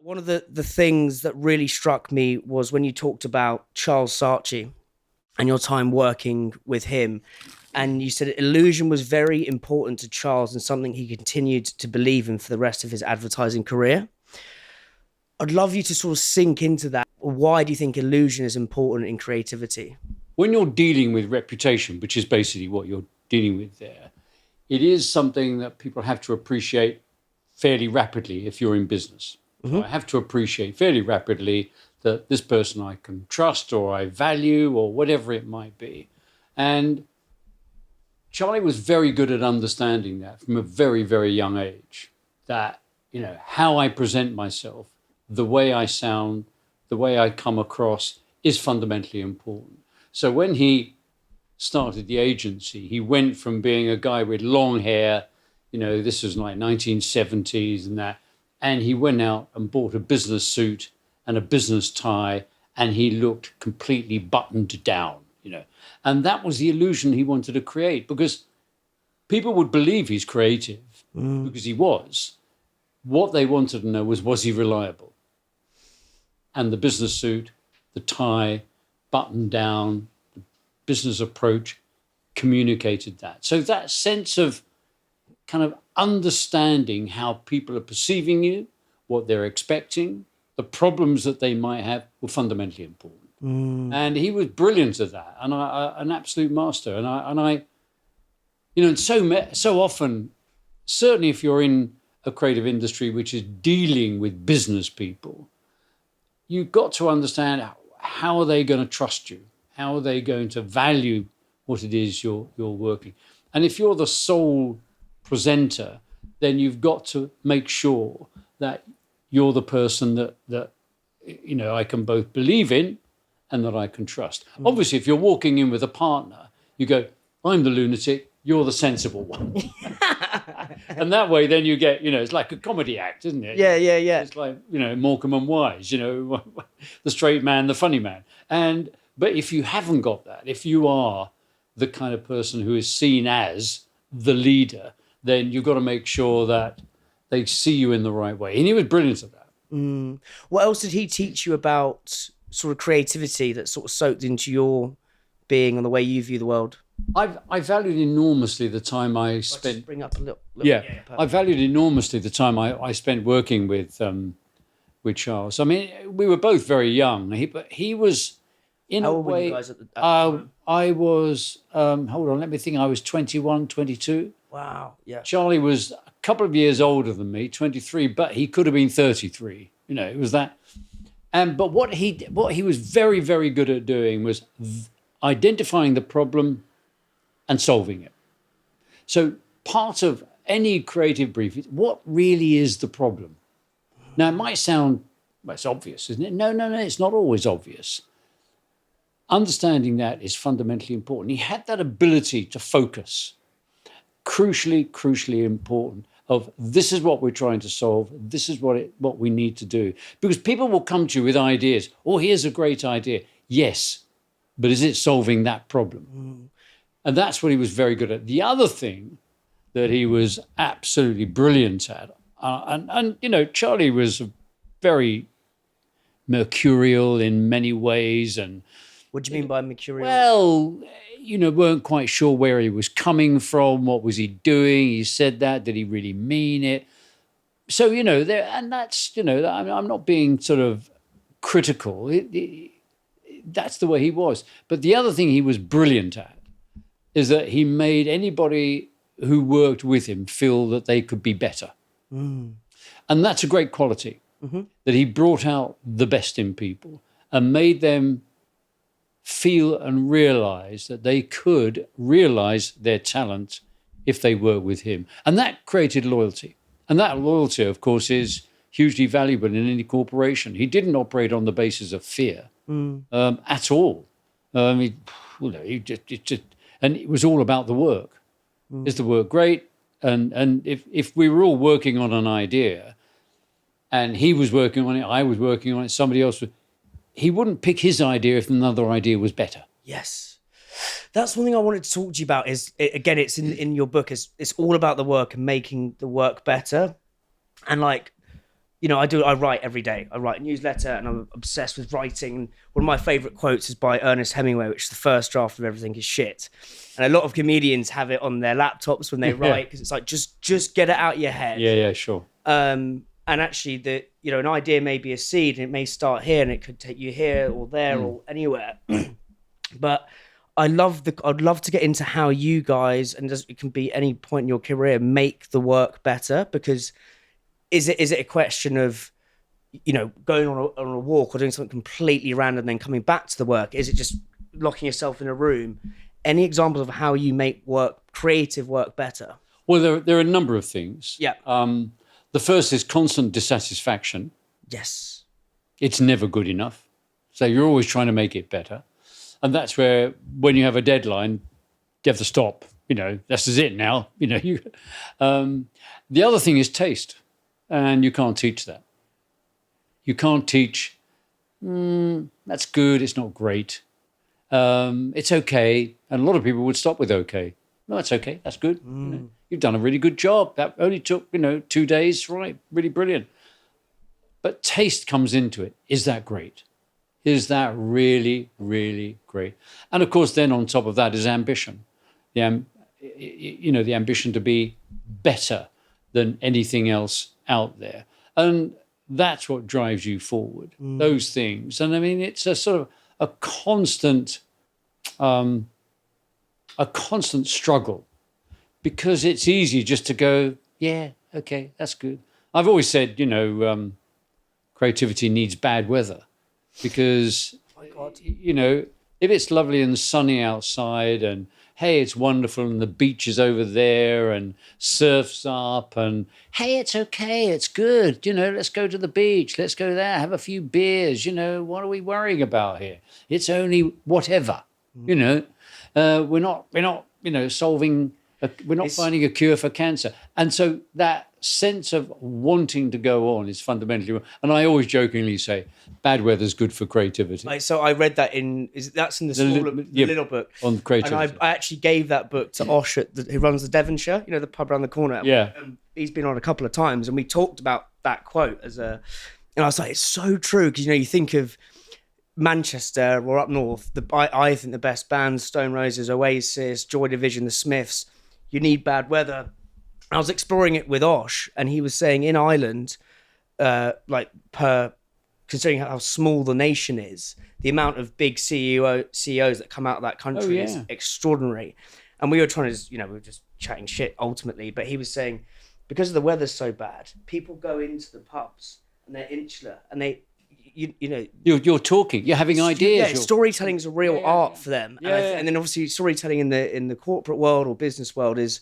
One of the things that really struck me was when you talked about Charles Saatchi and your time working with him. And you said illusion was very important to Charles and something he continued to believe in for the rest of his advertising career. I'd love you to sort of sink into that. Why do you think illusion is important in creativity? When you're dealing with reputation, which is basically what you're dealing with there, it is something that people have to appreciate fairly rapidly if you're in business. Mm-hmm. I have to appreciate fairly rapidly that this person I can trust or I value or whatever it might be. And Charlie was very good at understanding that from a very, very young age, that, how I present myself, the way I sound, the way I come across is fundamentally important. So when he started the agency, he went from being a guy with long hair, this was like 1970s and that, and he went out and bought a business suit and a business tie, and he looked completely buttoned down, And that was the illusion he wanted to create, because people would believe he's creative because he was. What they wanted to know was he reliable? And the business suit, the tie, buttoned down, the business approach communicated that. So that sense of kind of understanding how people are perceiving you, what they're expecting, the problems that they might have were fundamentally important. And he was brilliant at that, and an absolute master. And I so often, certainly if you're in a creative industry which is dealing with business people, you've got to understand how are they going to trust you? How are they going to value what it is you're working? And if you're the sole presenter, then you've got to make sure that you're the person that I can both believe in and that I can trust. Obviously, if you're walking in with a partner, you go, I'm the lunatic, you're the sensible one. And that way, then you get, it's like a comedy act, isn't it? Yeah. It's like, Morecambe and Wise, the straight man, the funny man. But if you haven't got that, if you are the kind of person who is seen as the leader, then you've got to make sure that they see you in the right way. And he was brilliant at that. What else did he teach you about sort of creativity that sort of soaked into your being and the way you view the world? I valued enormously the time I spent. Just bring up a little I valued enormously the time I spent working with Charles. I mean, we were both very young. But he was in How a old way. were you guys at the time? I was. Hold on, let me think. I was 21, 22. Wow. Yeah. Charlie was a couple of years older than me, 23, but he could have been 33. It was that. But what he was very, very good at doing was identifying the problem and solving it. So part of any creative brief is what really is the problem? Now, it might sound, it's obvious, isn't it? No, it's not always obvious. Understanding that is fundamentally important. He had that ability to focus, crucially important, of this is what we're trying to solve, this is what we need to do. Because people will come to you with ideas. Oh, here's a great idea. Yes, but is it solving that problem? And that's what he was very good at. The other thing that he was absolutely brilliant at, Charlie was very mercurial in many ways. And what do you mean by mercurial? Well, weren't quite sure where he was coming from. What was he doing? He said that. Did he really mean it? So, and that's, I'm not being sort of critical. That's the way he was. But the other thing he was brilliant at is that he made anybody who worked with him feel that they could be better. And that's a great quality, that he brought out the best in people and made them feel and realize that they could realize their talent if they were with him. And that created loyalty. And that loyalty, of course, is hugely valuable in any corporation. He didn't operate on the basis of fear at all. And it was all about the work. Is the work great? And if we were all working on an idea and he was working on it, I was working on it, somebody else was, he wouldn't pick his idea if another idea was better. Yes. That's one thing I wanted to talk to you about is, again, it's in your book, it's all about the work and making the work better. And I write every day. I write a newsletter and I'm obsessed with writing. One of my favorite quotes is by Ernest Hemingway, which is the first draft of everything is shit. And a lot of comedians have it on their laptops when they write, because it's like, just get it out your head. Yeah, sure. And actually an idea may be a seed and it may start here and it could take you here or there or anywhere. But I'd love to get into how you guys, and it can be any point in your career, make the work better. Because is it a question of, going on a walk or doing something completely random and then coming back to the work? Is it just locking yourself in a room? Any examples of how you make creative work better? Well, there are a number of things. Yeah. The first is constant dissatisfaction. Yes. It's never good enough. So you're always trying to make it better. And that's where, when you have a deadline, you have to stop. This is it now. The other thing is taste. And you can't teach that. You can't teach, that's good, it's not great. It's okay. And a lot of people would stop with okay. No, it's okay, that's good. You've done a really good job. That only took, 2 days, right? Really brilliant. But taste comes into it. Is that great? Is that really, really great? And of course, then on top of that is ambition. The ambition to be better than anything else out there. And that's what drives you forward, those things. And I mean, it's a sort of a constant struggle, because it's easy just to go, yeah, okay, that's good. I've always said, creativity needs bad weather, because, if it's lovely and sunny outside and, hey, it's wonderful and the beach is over there and surf's up and, hey, it's okay, it's good, let's go to the beach, let's go there, have a few beers, what are we worrying about here? It's only whatever, we're not solving, we're not finding a cure for cancer. And so that sense of wanting to go on is fundamentally wrong. And I always jokingly say, bad weather's good for creativity. So I read that that's in the little book on creativity. And I actually gave that book to Osh who runs the Devonshire, the pub around the corner. Yeah. He's been on a couple of times and we talked about that quote and I was like, it's so true. Because, you think of Manchester or up north, I think the best bands, Stone Roses, Oasis, Joy Division, the Smiths, you need bad weather. I was exploring it with Osh, and he was saying in Ireland, considering how small the nation is, the amount of big CEOs that come out of that country is extraordinary. And we were trying to, we were just chatting shit ultimately, but he was saying, because the weather's so bad, people go into the pubs and they're insular and you're talking, you're having ideas. Yeah, storytelling is a real art for them. And then obviously storytelling in the corporate world or business world is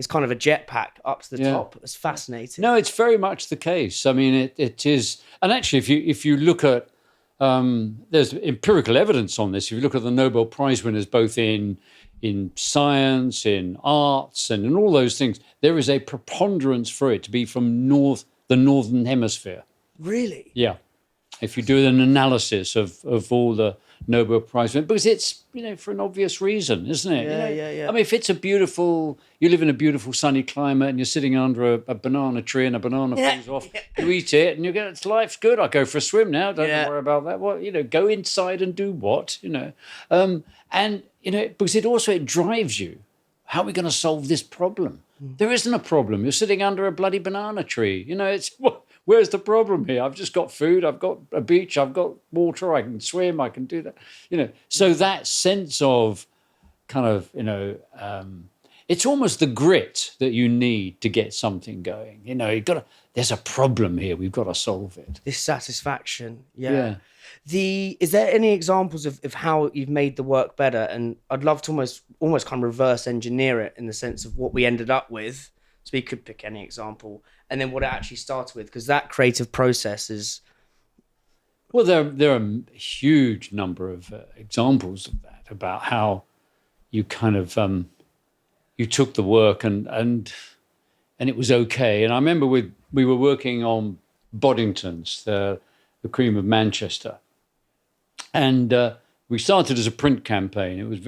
kind of a jetpack up to the top. It's fascinating. No, it's very much the case. I mean, it is. And actually, if you look at, there's empirical evidence on this. If you look at the Nobel Prize winners, both in science, in arts, and in all those things, there is a preponderance for it to be from the Northern Hemisphere. Really? Yeah. If you do an analysis of all the Nobel Prize winners, because it's, for an obvious reason, isn't it? Yeah. I mean, if it's you live in a beautiful sunny climate and you're sitting under a banana tree and a banana falls off, you eat it and you go, life's good. I go for a swim now. Don't worry about that. Well, go inside and do what, because it drives you. How are we going to solve this problem? There isn't a problem. You're sitting under a bloody banana tree. Where's the problem here? I've just got food. I've got a beach. I've got water. I can swim. I can do that. So that sense of kind of, it's almost the grit that you need to get something going. There's a problem here. We've got to solve it. Dissatisfaction. Yeah. Is there any examples of how you've made the work better? And I'd love to almost kind of reverse engineer it in the sense of what we ended up with. So we could pick any example and then what it actually started with, because that creative process is... Well, there are a huge number of examples of that, about how you kind of, you took the work and it was okay. And I remember we were working on Boddington's, the cream of Manchester. And we started as a print campaign. It was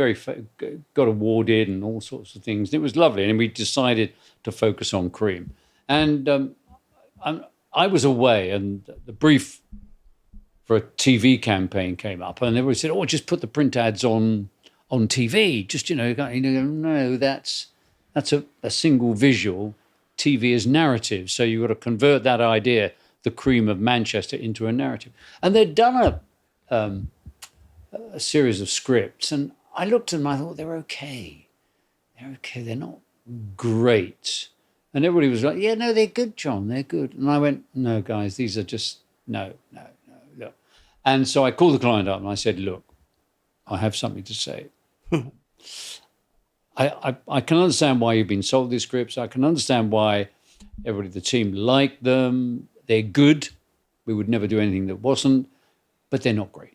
got awarded and all sorts of things. It was lovely. And we decided to focus on cream. And I was away, and the brief for a TV campaign came up, and everybody said, "Oh, just put the print ads on TV." Just no, that's a single visual. TV is narrative, so you've got to convert that idea, the cream of Manchester, into a narrative. And they'd done a series of scripts, and I looked at them. I thought they're okay. They're okay. They're not great. And everybody was like, "Yeah, no, they're good, John. They're good." And I went, "No, guys, these are just no, look." And so I called the client up and I said, "Look, I have something to say. I can understand why you've been sold these scripts. I can understand why everybody, the team, liked them. They're good. We would never do anything that wasn't, but they're not great."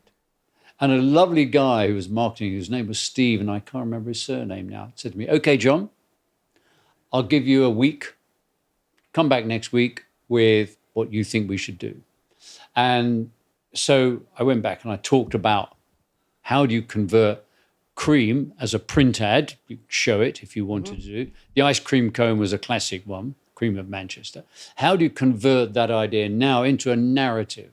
And a lovely guy who was marketing, whose name was Steve, and I can't remember his surname now, said to me, "Okay, John, I'll give you a week. Come back next week with what you think we should do." And so I went back and I talked about how do you convert cream as a print ad. You show it if you wanted to do. The ice cream cone was a classic one, cream of Manchester. How do you convert that idea now into a narrative?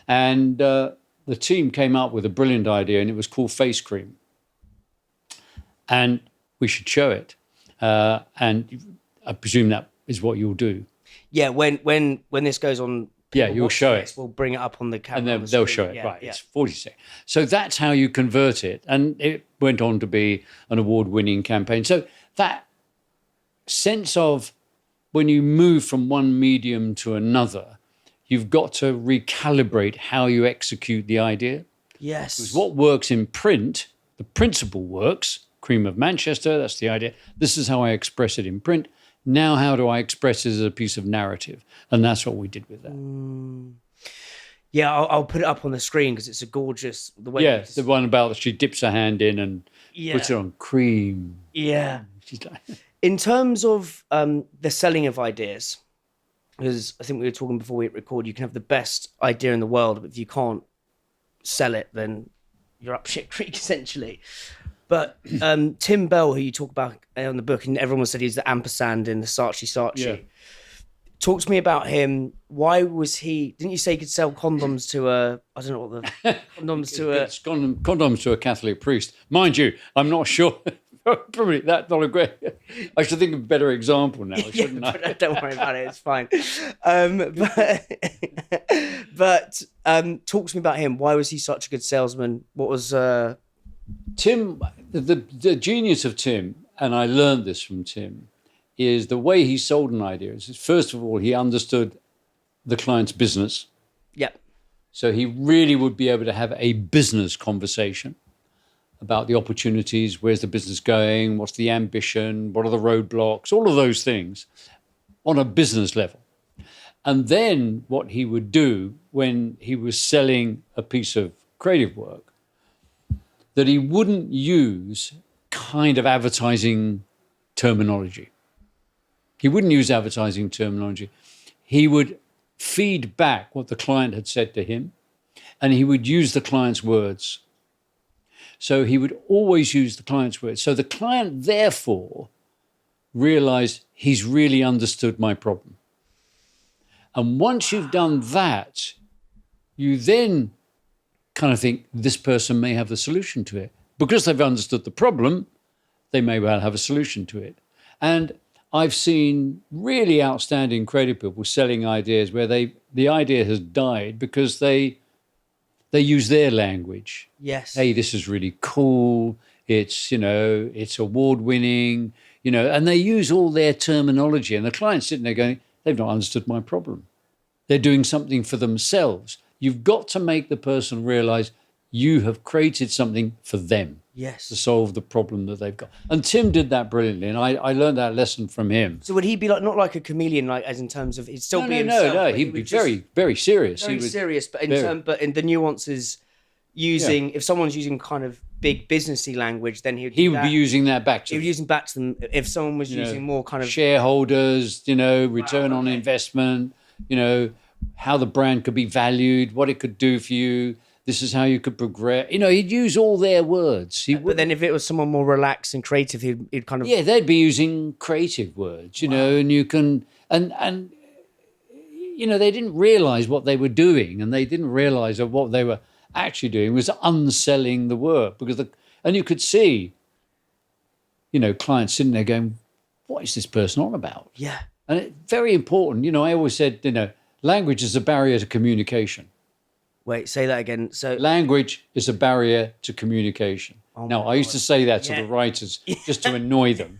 And the team came up with a brilliant idea, and it was called face cream. And we should show it. And I presume that is what you'll do. Yeah, when this goes on, yeah, you'll show it. We'll bring it up on the camera. And then they'll show it, right. Yeah. It's 40 seconds. So that's how you convert it. And it went on to be an award-winning campaign. So that sense of when you move from one medium to another, you've got to recalibrate how you execute the idea. Yes. Because what works in print, the principle works, cream of Manchester, that's the idea. This is how I express it in print. Now, how do I express it as a piece of narrative? And that's what we did with that. Yeah, I'll put it up on the screen because it's a gorgeous... the way. Yeah, the one about she dips her hand in and puts it on cream. Yeah. She's like... In terms of the selling of ideas, because I think we were talking before we hit record, you can have the best idea in the world, but if you can't sell it, then you're up shit creek, essentially. But Tim Bell, who you talk about on the book, and everyone said he's the ampersand in the Saatchi. Yeah. Talk to me about him. Why was he... Didn't you say he could sell condoms to a... I don't know what the... Condoms to a... Condoms to a Catholic priest. Mind you, I'm not sure... Probably that's not a great... I should think of a better example now, shouldn't I? But don't worry about it. It's fine. But talk to me about him. Why was he such a good salesman? What was... Tim, the genius of Tim, and I learned this from Tim, is the way he sold an idea. Is first of all, he understood the client's business. Yeah. So he really would be able to have a business conversation about the opportunities, where's the business going, what's the ambition, what are the roadblocks, all of those things on a business level. And then what he would do when he was selling a piece of creative work, that he wouldn't use kind of advertising terminology. He wouldn't use advertising terminology. He would feed back what the client had said to him, and he would use the client's words. So he would always use the client's words. So the client, therefore, realized he's really understood my problem. And once you've done that, you then kind of think this person may have the solution to it. Because they've understood the problem, they may well have a solution to it. And I've seen really outstanding creative people selling ideas where the idea has died because they use their language. Yes. Hey, this is really cool. It's, it's award-winning, and they use all their terminology. And the client's sitting there going, they've not understood my problem. They're doing something for themselves. You've got to make the person realize you have created something for them. Yes. To solve the problem that they've got. And Tim did that brilliantly. And I learned that lesson from him. So would he be not like a chameleon, like as in terms of he'd still be himself? No. He'd be very, very serious. Very serious, but in the nuances, if someone's using kind of big businessy language, then he would be using that back to them. He would be using back to them. If someone was using more kind of shareholders, return on investment, how the brand could be valued, what it could do for you. This is how you could progress. He'd use all their words. But then if it was someone more relaxed and creative, he'd kind of... Yeah, they'd be using creative words, and you can... And they didn't realize what they were doing, and they didn't realize that what they were actually doing was unselling the work, and you could see, clients sitting there going, what is this person on about? Yeah. And it's very important. I always said, language is a barrier to communication. Wait, say that again. So language is a barrier to communication. Now, I used to say that to the writers just to annoy them.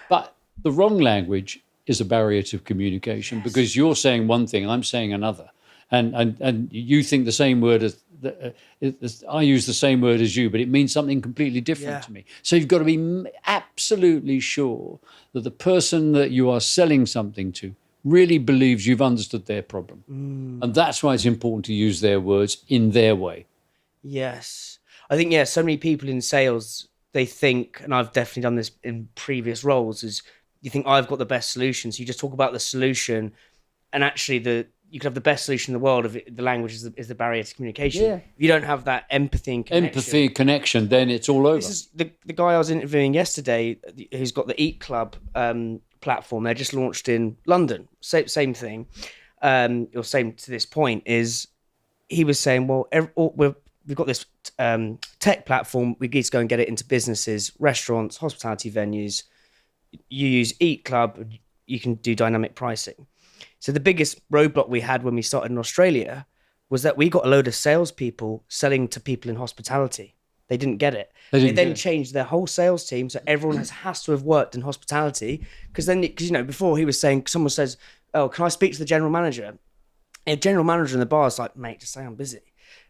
But the wrong language is a barrier to communication, because you're saying one thing, I'm saying another. And you think the same word as I use the same word as you, but it means something completely different to me. So you've got to be absolutely sure that the person that you are selling something to really believes you've understood their problem. And that's why it's important to use their words in their way. Yes. I think, so many people in sales, they think, and I've definitely done this in previous roles, is you think I've got the best solution. So you just talk about the solution, and actually you could have the best solution in the world if the language is the barrier to communication. Yeah. If you don't have that empathy and connection, then it's all over. This is the guy I was interviewing yesterday, who's got the Eat Club platform. They just launched in London. Same thing, or same to this point, is he was saying, well, we've got this tech platform. We need to go and get it into businesses, restaurants, hospitality venues. You use Eat Club, you can do dynamic pricing. So the biggest roadblock we had when we started in Australia was that we got a load of salespeople selling to people in hospitality. They didn't get it. They then changed their whole sales team, so everyone has to have worked in hospitality. Because before he was saying, someone says, "Oh, can I speak to the general manager?" And the general manager in the bar is like, "Mate, just say I'm busy."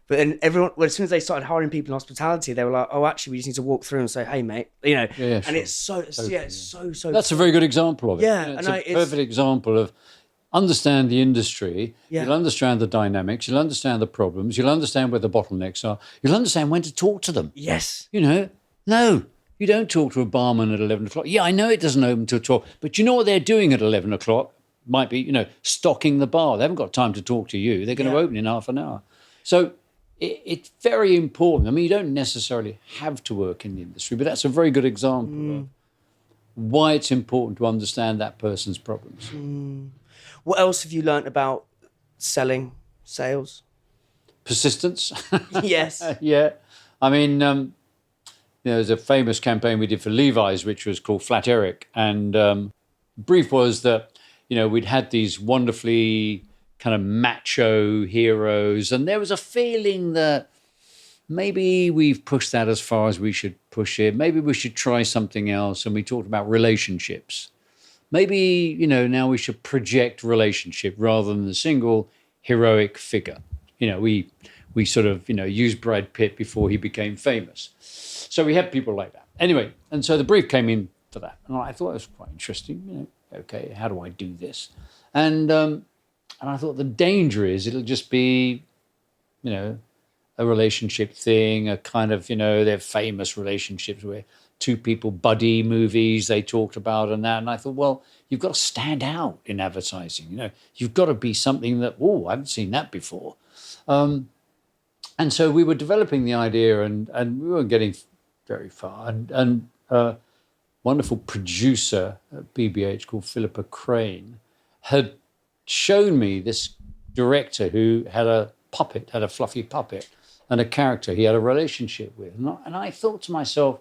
But then as soon as they started hiring people in hospitality, they were like, "Oh, actually, we just need to walk through and say, hey, mate," And it's so. That's a very good example of it. Yeah, it's a perfect example of understand the industry. Yeah. You'll understand the dynamics. You'll understand the problems. You'll understand where the bottlenecks are. You'll understand when to talk to them. Yes. No, you don't talk to a barman at 11 o'clock. Yeah, I know it doesn't open till 12, but you know what they're doing at 11 o'clock? Might be, stocking the bar. They haven't got time to talk to you. They're going to open in half an hour. So it's very important. I mean, you don't necessarily have to work in the industry, but that's a very good example of why it's important to understand that person's problems. What else have you learnt about sales? Persistence. Yes. Yeah. I mean, there's a famous campaign we did for Levi's, which was called Flat Eric. And the brief was that, we'd had these wonderfully kind of macho heroes. And there was a feeling that maybe we've pushed that as far as we should push it. Maybe we should try something else. And we talked about relationships. Maybe, now we should project relationship rather than the single heroic figure. We sort of, used Brad Pitt before he became famous. So we had people like that. Anyway, and so the brief came in for that. And I thought it was quite interesting. Okay, how do I do this? And I thought the danger is it'll just be, a relationship thing, a kind of, they're famous relationships where two people buddy movies they talked about and that. And I thought, well, you've got to stand out in advertising. You've got to be something that, I haven't seen that before. And so we were developing the idea and we weren't getting very far. And a wonderful producer at BBH called Philippa Crane had shown me this director who had a fluffy puppet and a character he had a relationship with. And I thought to myself,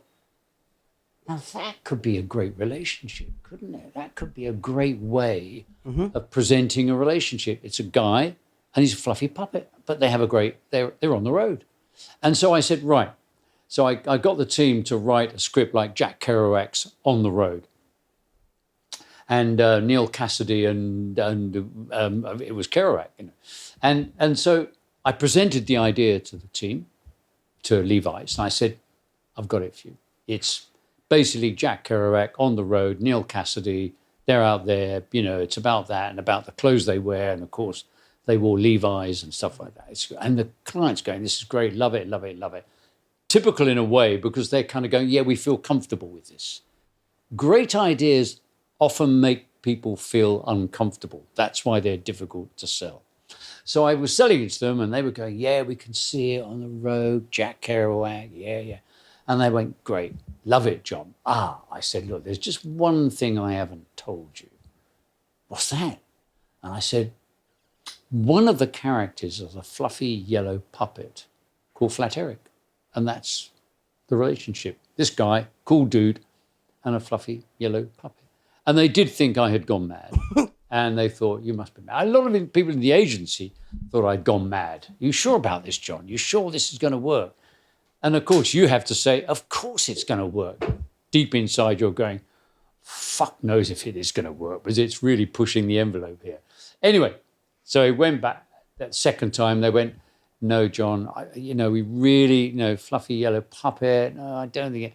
now that could be a great relationship, couldn't it? That could be a great way of presenting a relationship. It's a guy and he's a fluffy puppet, but they have they're on the road. And so I said, right. So I got the team to write a script like Jack Kerouac's On the Road. And Neil Cassidy and it was Kerouac. And so I presented the idea to the team, to Levi's, and I said, I've got it for you. It's basically Jack Kerouac on the road, Neil Cassidy, they're out there, it's about that and about the clothes they wear. And of course, they wore Levi's and stuff like that. And the client's going, this is great, love it, love it, love it. Typical in a way, because they're kind of going, yeah, we feel comfortable with this. Great ideas often make people feel uncomfortable. That's why they're difficult to sell. So I was selling it to them and they were going, yeah, we can see it on the road, Jack Kerouac, yeah. And they went, great, love it, John. I said, look, there's just one thing I haven't told you. What's that? And I said, one of the characters is a fluffy yellow puppet called Flat Eric. And that's the relationship. This guy, cool dude, and a fluffy yellow puppet. And they did think I had gone mad. And they thought, you must be mad. A lot of people in the agency thought I'd gone mad. You sure about this, John? You sure this is going to work? And of course, you have to say, of course it's going to work. Deep inside, you're going, fuck knows if it is going to work, because it's really pushing the envelope here. Anyway, so it went back that second time. They went, no, John, we really, fluffy yellow puppet. No, I don't think it.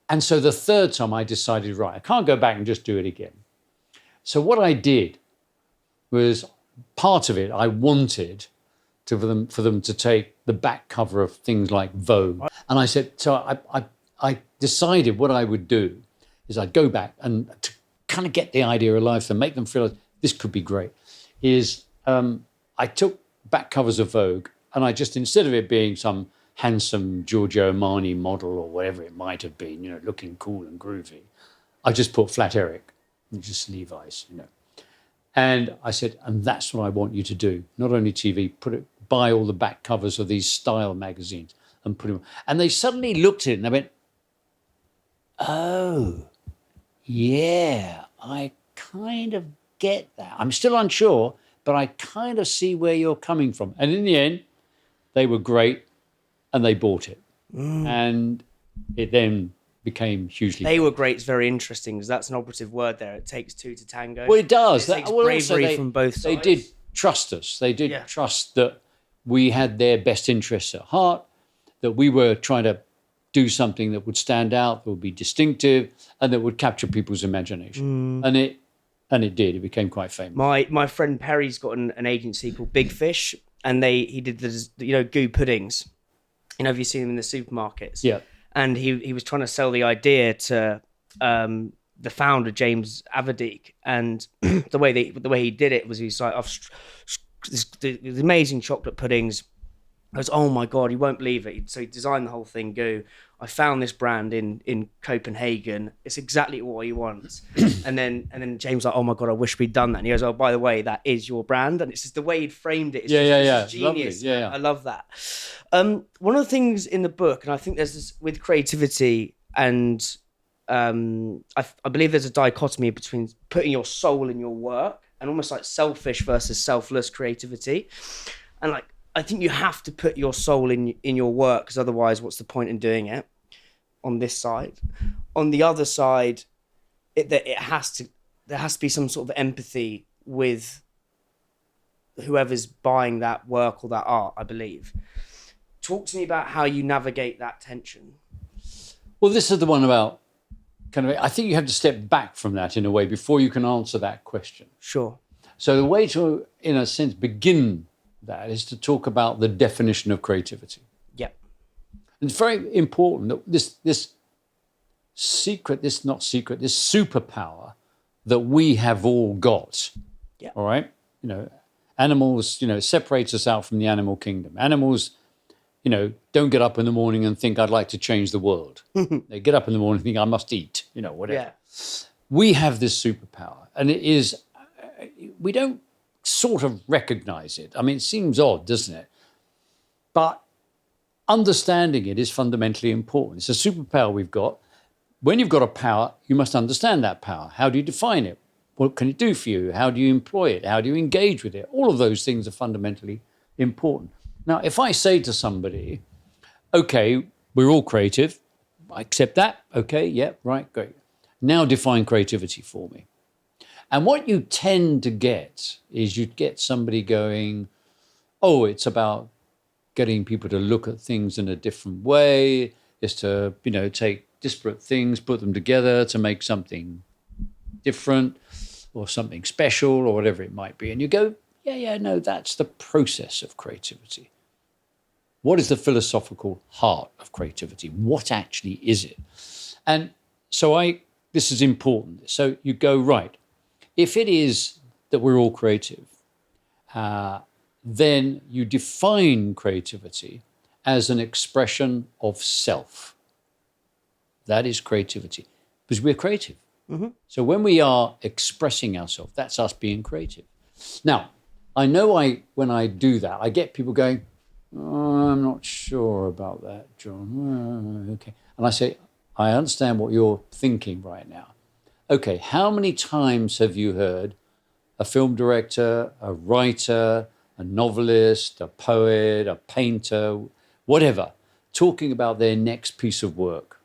And so the third time I decided, right, I can't go back and just do it again. So what I did was, part of it, I wanted for them to take the back cover of things like Vogue. And I said, so I decided what I would do is I'd go back and to kind of get the idea alive and make them feel like this could be great, is I took back covers of Vogue and I just, instead of it being some handsome Giorgio Armani model or whatever it might have been, looking cool and groovy, I just put Flat Eric and just Levi's, And I said, and that's what I want you to do. Not only TV, buy all the back covers of these style magazines and put them. And they suddenly looked at it and they went, oh, yeah, I kind of get that. I'm still unsure, but I kind of see where you're coming from. And in the end, they were great and they bought it. And it then became hugely They were great. It's very interesting because that's an operative word there. It takes two to tango. Well, it does. It takes bravery from both sides. They did trust us. They did trust that we had their best interests at heart, that we were trying to do something that would stand out, that would be distinctive, and that would capture people's imagination. And it did. It became quite famous. My friend Perry's got an agency called Big Fish, and he did the goo puddings. Have you seen them in the supermarkets? Yeah. And he was trying to sell the idea to the founder, James Averdyk, and the way he did it was he's like, the amazing chocolate puddings. I was, oh my God, you won't believe it. So he designed the whole thing. I found this brand in Copenhagen. It's exactly what he wants. and then James was like, oh my God, I wish we'd done that. And he goes, oh, by the way, that is your brand. And it's just the way he'd framed it. It's just genius. Lovely. Yeah. I love that. One of the things in the book, and I think there's this with creativity, and I believe there's a dichotomy between putting your soul in your work and almost like selfish versus selfless creativity. And I think you have to put your soul in your work, because otherwise what's the point in doing it? On this side. On the other side, there has to be some sort of empathy with whoever's buying that work or that art, I believe. Talk to me about how you navigate that tension. Well, this is the one about I think you have to step back from that in a way before you can answer that question. Sure. So the way to, in a sense, begin that is to talk about the definition of creativity. Yeah. It's very important that this superpower that we have all got. Yeah. All right. Animals, separates us out from the animal kingdom. Animals, don't get up in the morning and think I'd like to change the world. They get up in the morning and think I must eat, whatever. Yeah. We have this superpower, and it is, we don't sort of recognize it. I mean, it seems odd, doesn't it? But understanding it is fundamentally important. It's a superpower we've got. When you've got a power, you must understand that power. How do you define it? What can it do for you? How do you employ it? How do you engage with it? All of those things are fundamentally important. Now, if I say to somebody, okay, we're all creative, I accept that. Okay, yeah, right, great. Now define creativity for me. And what you tend to get is you'd get somebody going, oh, it's about getting people to look at things in a different way. It's to, take disparate things, put them together to make something different or something special or whatever it might be. And you go, no, that's the process of creativity. What is the philosophical heart of creativity? What actually is it? And so this is important. So you go, right, if it is that we're all creative, then you define creativity as an expression of self. That is creativity, because we're creative. Mm-hmm. So when we are expressing ourselves, that's us being creative. Now, I know when I do that, I get people going, oh, I'm not sure about that, John. Oh, okay. And I say, I understand what you're thinking right now. Okay, how many times have you heard a film director, a writer, a novelist, a poet, a painter, whatever, talking about their next piece of work?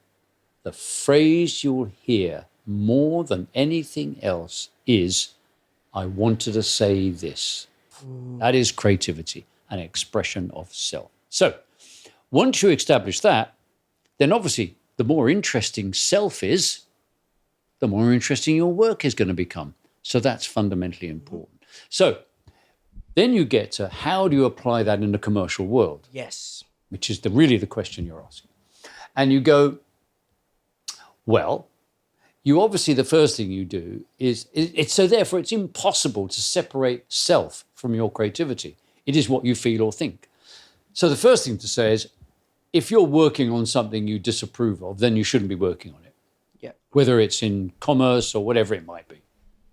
The phrase you'll hear more than anything else is, I wanted to say this. That is creativity, an expression of self. So once you establish that, then obviously the more interesting self is, the more interesting your work is going to become. So that's fundamentally important. So then you get to how do you apply that in the commercial world? Yes. Which is really the question you're asking. And you go, well, you obviously, the first thing you do is, so therefore it's impossible to separate self from your creativity. It is what you feel or think. So the first thing to say is, if you're working on something you disapprove of, then you shouldn't be working on it. Yeah. Whether it's in commerce or whatever it might be.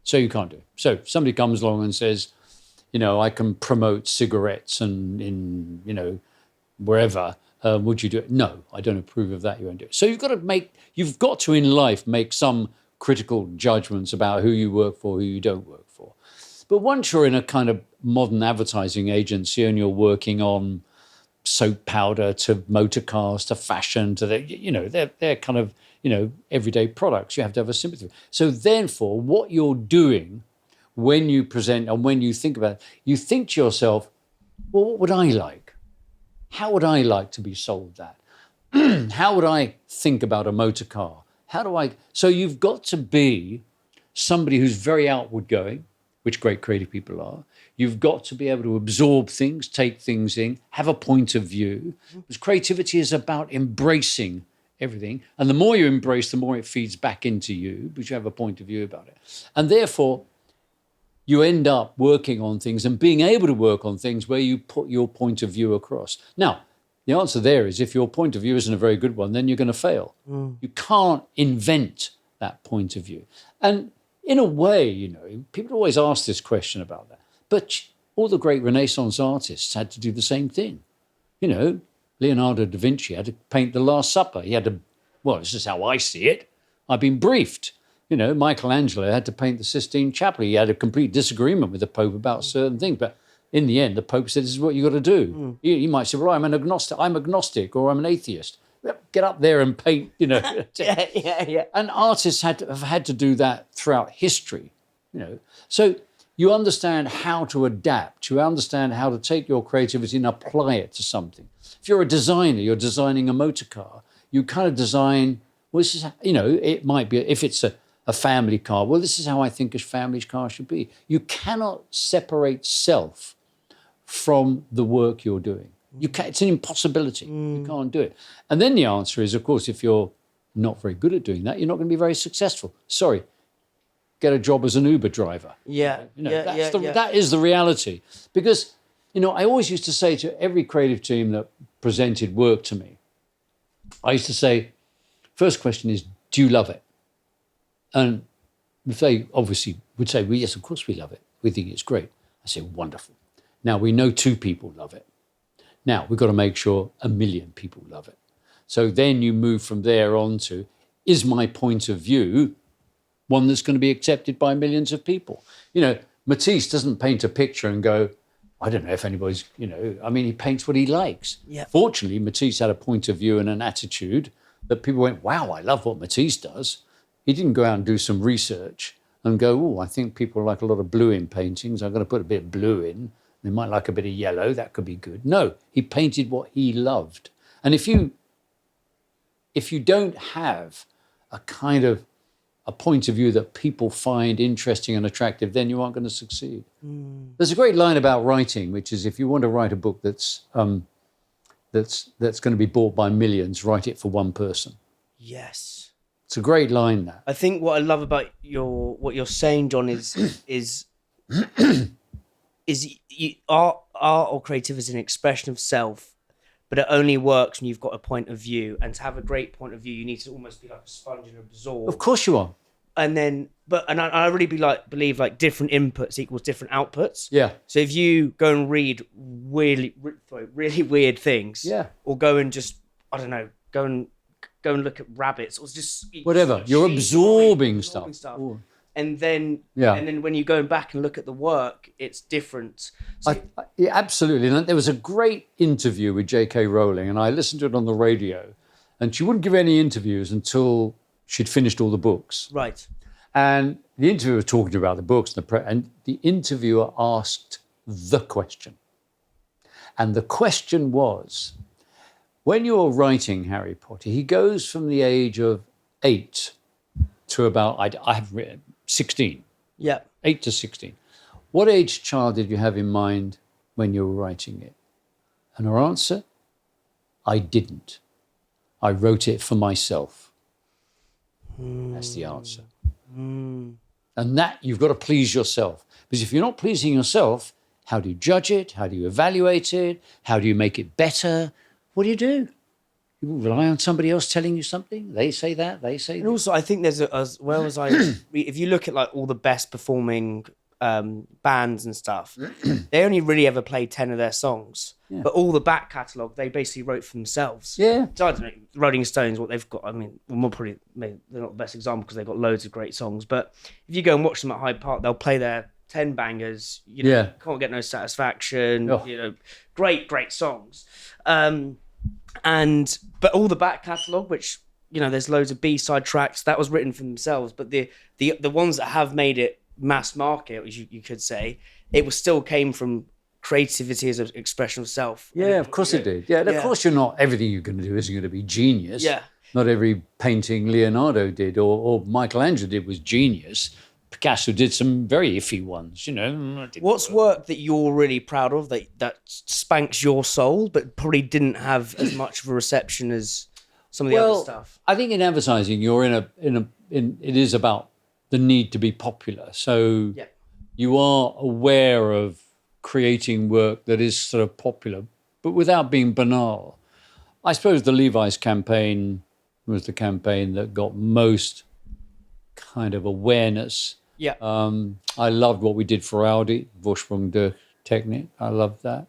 So you can't do it. So somebody comes along and says, I can promote cigarettes and in, wherever, would you do it? No, I don't approve of that. You won't do it. So you've got to in life make some critical judgments about who you work for, who you don't work for. But once you're in a kind of modern advertising agency and you're working on soap powder to motor cars to fashion to they're kind of, everyday products, you have to have a sympathy. So therefore, what you're doing when you present and when you think about it, you think to yourself, well, what would I like? How would I like to be sold that? How would I think about a motor car? So you've got to be somebody who's very outward going, which great creative people are. You've got to be able to absorb things, take things in, have a point of view. Because creativity is about embracing everything. And the more you embrace, the more it feeds back into you, because you have a point of view about it. And therefore, you end up working on things and being able to work on things where you put your point of view across. Now, the answer there is if your point of view isn't a very good one, then you're going to fail. You can't invent that point of view. And in a way, people always ask this question about that. But all the great Renaissance artists had to do the same thing. Leonardo da Vinci had to paint the Last Supper. He had to, this is how I see it. I've been briefed. Michelangelo had to paint the Sistine Chapel. He had a complete disagreement with the Pope about certain things. But in the end, the Pope said, this is what you got to do. You might say, well, I'm an agnostic or I'm an atheist. Get up there and paint, Yeah. And artists have had to do that throughout history, So you understand how to adapt. You understand how to take your creativity and apply it to something. If you're a designer, you're designing a motor car, you kind of design, this is, it might be, if it's a family car, this is how I think a family car should be. You cannot separate self from the work you're doing. It's an impossibility. You can't do it. And then the answer is, of course, if you're not very good at doing that, you're not going to be very successful. Sorry, get a job as an Uber driver. That is the reality. Because, I always used to say to every creative team that presented work to me, I used to say, first question is, do you love it? And if they obviously would say, well, yes, of course we love it. We think it's great. I say, wonderful. Now, we know 2 people love it. Now, we've got to make sure 1 million people love it. So then you move from there on to, is my point of view one that's going to be accepted by millions of people? Matisse doesn't paint a picture and go, I don't know if anybody's, he paints what he likes. Yeah. Fortunately, Matisse had a point of view and an attitude that people went, wow, I love what Matisse does. He didn't go out and do some research and go, I think people like a lot of blue in paintings. I'm going to put a bit of blue in. They might like a bit of yellow. That could be good. No, he painted what he loved. And if you don't have a kind of a point of view that people find interesting and attractive, then you aren't going to succeed. There's a great line about writing, which is if you want to write a book that's going to be bought by millions, write it for one person. Yes. It's a great line, that. I think what I love about what you're saying, John, is art or creativity is an expression of self, but it only works when you've got a point of view. And to have a great point of view, you need to almost be like a sponge and absorb. Of course you are. and then I really believe like different inputs equals different outputs. Yeah. So if you go and read really weird things, Yeah. or go and just, I don't know, go and look at rabbits, or just Whatever, you're absorbing stuff. And then when you're going back and look at the work, it's different. So, Yeah, absolutely. And there was a great interview with J.K. Rowling, and I listened to it on the radio, and she wouldn't give any interviews until she'd finished all the books. Right. And the interviewer was talking about the books, and the interviewer asked the question. And the question was, when you're writing Harry Potter, he goes from the age of 8 to about, I have written 16. Yeah. 8 to 16. What age child did you have in mind when you were writing it? And her answer, I didn't. I wrote it for myself. That's the answer. And that, you've got to please yourself. Because if you're not pleasing yourself, how do you judge it? How do you evaluate it? How do you make it better? What do? You rely on somebody else telling you something? They say that, they say that. And also, I think there's if you look at like all the best performing bands and stuff, they only really ever played 10 of their songs. Yeah. But all the back catalogue, they basically wrote for themselves. Yeah. So I don't know, Rolling Stones, what they've got, I mean, they're not the best example because they've got loads of great songs. But if you go and watch them at Hyde Park, they'll play their 10 bangers. Can't Get No Satisfaction. Oh. Great songs. But all the back catalogue, which, there's loads of B-side tracks, that was written for themselves. But the ones that have made it mass market, as you could say, it still came from creativity as an expression of self. Yeah, of course it did. Yeah, and of course everything you're going to do isn't going to be genius. Yeah. Not every painting Leonardo did or Michelangelo did was genius. Picasso did some very iffy ones, What's work that you're really proud of that spanks your soul, but probably didn't have as much of a reception as some of the other stuff? I think in advertising, you're it is about the need to be popular. So you are aware of creating work that is sort of popular, but without being banal. I suppose the Levi's campaign was the campaign that got most kind of awareness. Yeah. I loved what we did for Audi, Vorsprung durch Technik. I loved that.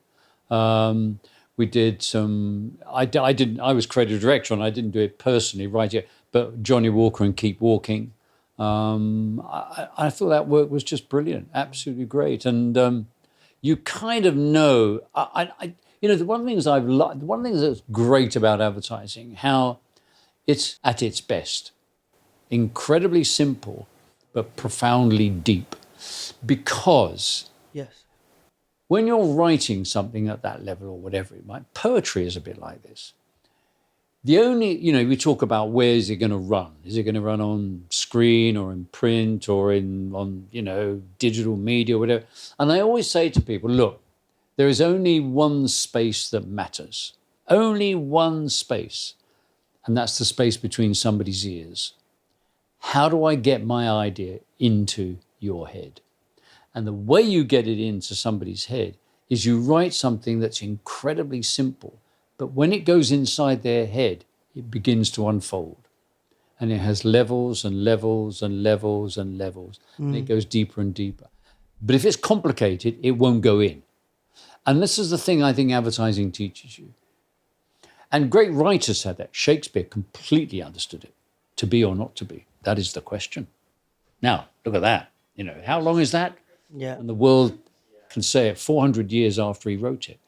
We did some, I was creative director and I didn't do it personally right yet, but Johnny Walker and Keep Walking. I thought that work was just brilliant, absolutely great. And you kind of know, the one of the things that's great about advertising, how it's at its best. Incredibly simple, but profoundly deep. Because when you're writing something at that level or whatever it might, poetry is a bit like this. The only, we talk about where is it going to run? Is it going to run on screen or in print or on digital media or whatever? And I always say to people, look, there is only one space that matters. Only one space. And that's the space between somebody's ears. How do I get my idea into your head? And the way you get it into somebody's head is you write something that's incredibly simple, but when it goes inside their head, it begins to unfold. And it has levels and levels and levels and levels. And it goes deeper and deeper. But if it's complicated, it won't go in. And this is the thing I think advertising teaches you. And great writers had that. Shakespeare completely understood it. To be or not to be. That is the question. Now, look at that. How long is that? Yeah. And the world can say it 400 years after he wrote it.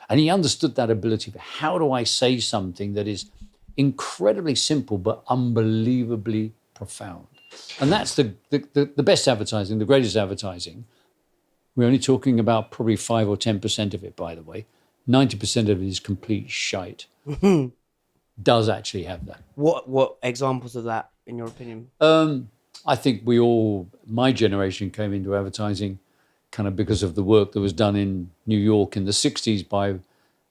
And he understood that ability. But how do I say something that is incredibly simple but unbelievably profound? And that's the best advertising, the greatest advertising. We're only talking about probably 5 or 10% of it, by the way. 90% of it is complete shite. Does actually have that. What examples of that, in your opinion? I think my generation came into advertising kind of because of the work that was done in New York in the 60s by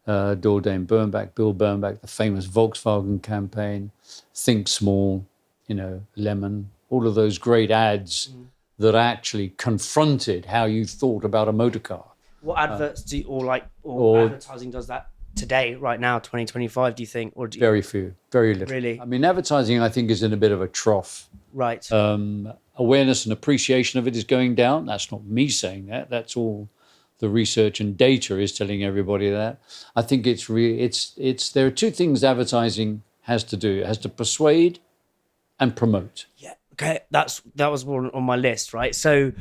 Dordain Bernbach, Bill Bernbach, the famous Volkswagen campaign, Think Small, Lemon, all of those great ads that actually confronted how you thought about a motor car. What adverts or advertising does that today, right now, 2025, do you think? Or do you, Very few, very little. Really? I mean, advertising, I think, is in a bit of a trough. right. Awareness and appreciation of it is going down. That's not me saying that. That's all the research and data is telling everybody that. I think there are two things advertising has to do. It has to persuade and promote. Yeah. Okay. That was one on my list, right? So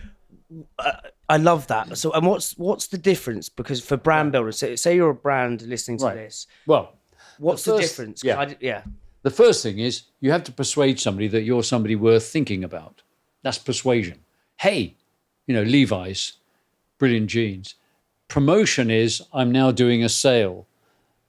I love that. So, and what's the difference? Because for brand builders, say you're a brand listening to Right. this, Well, what's the difference? 'Cause yeah. The first thing is you have to persuade somebody that you're somebody worth thinking about. That's persuasion. Hey, Levi's, brilliant jeans. Promotion is I'm now doing a sale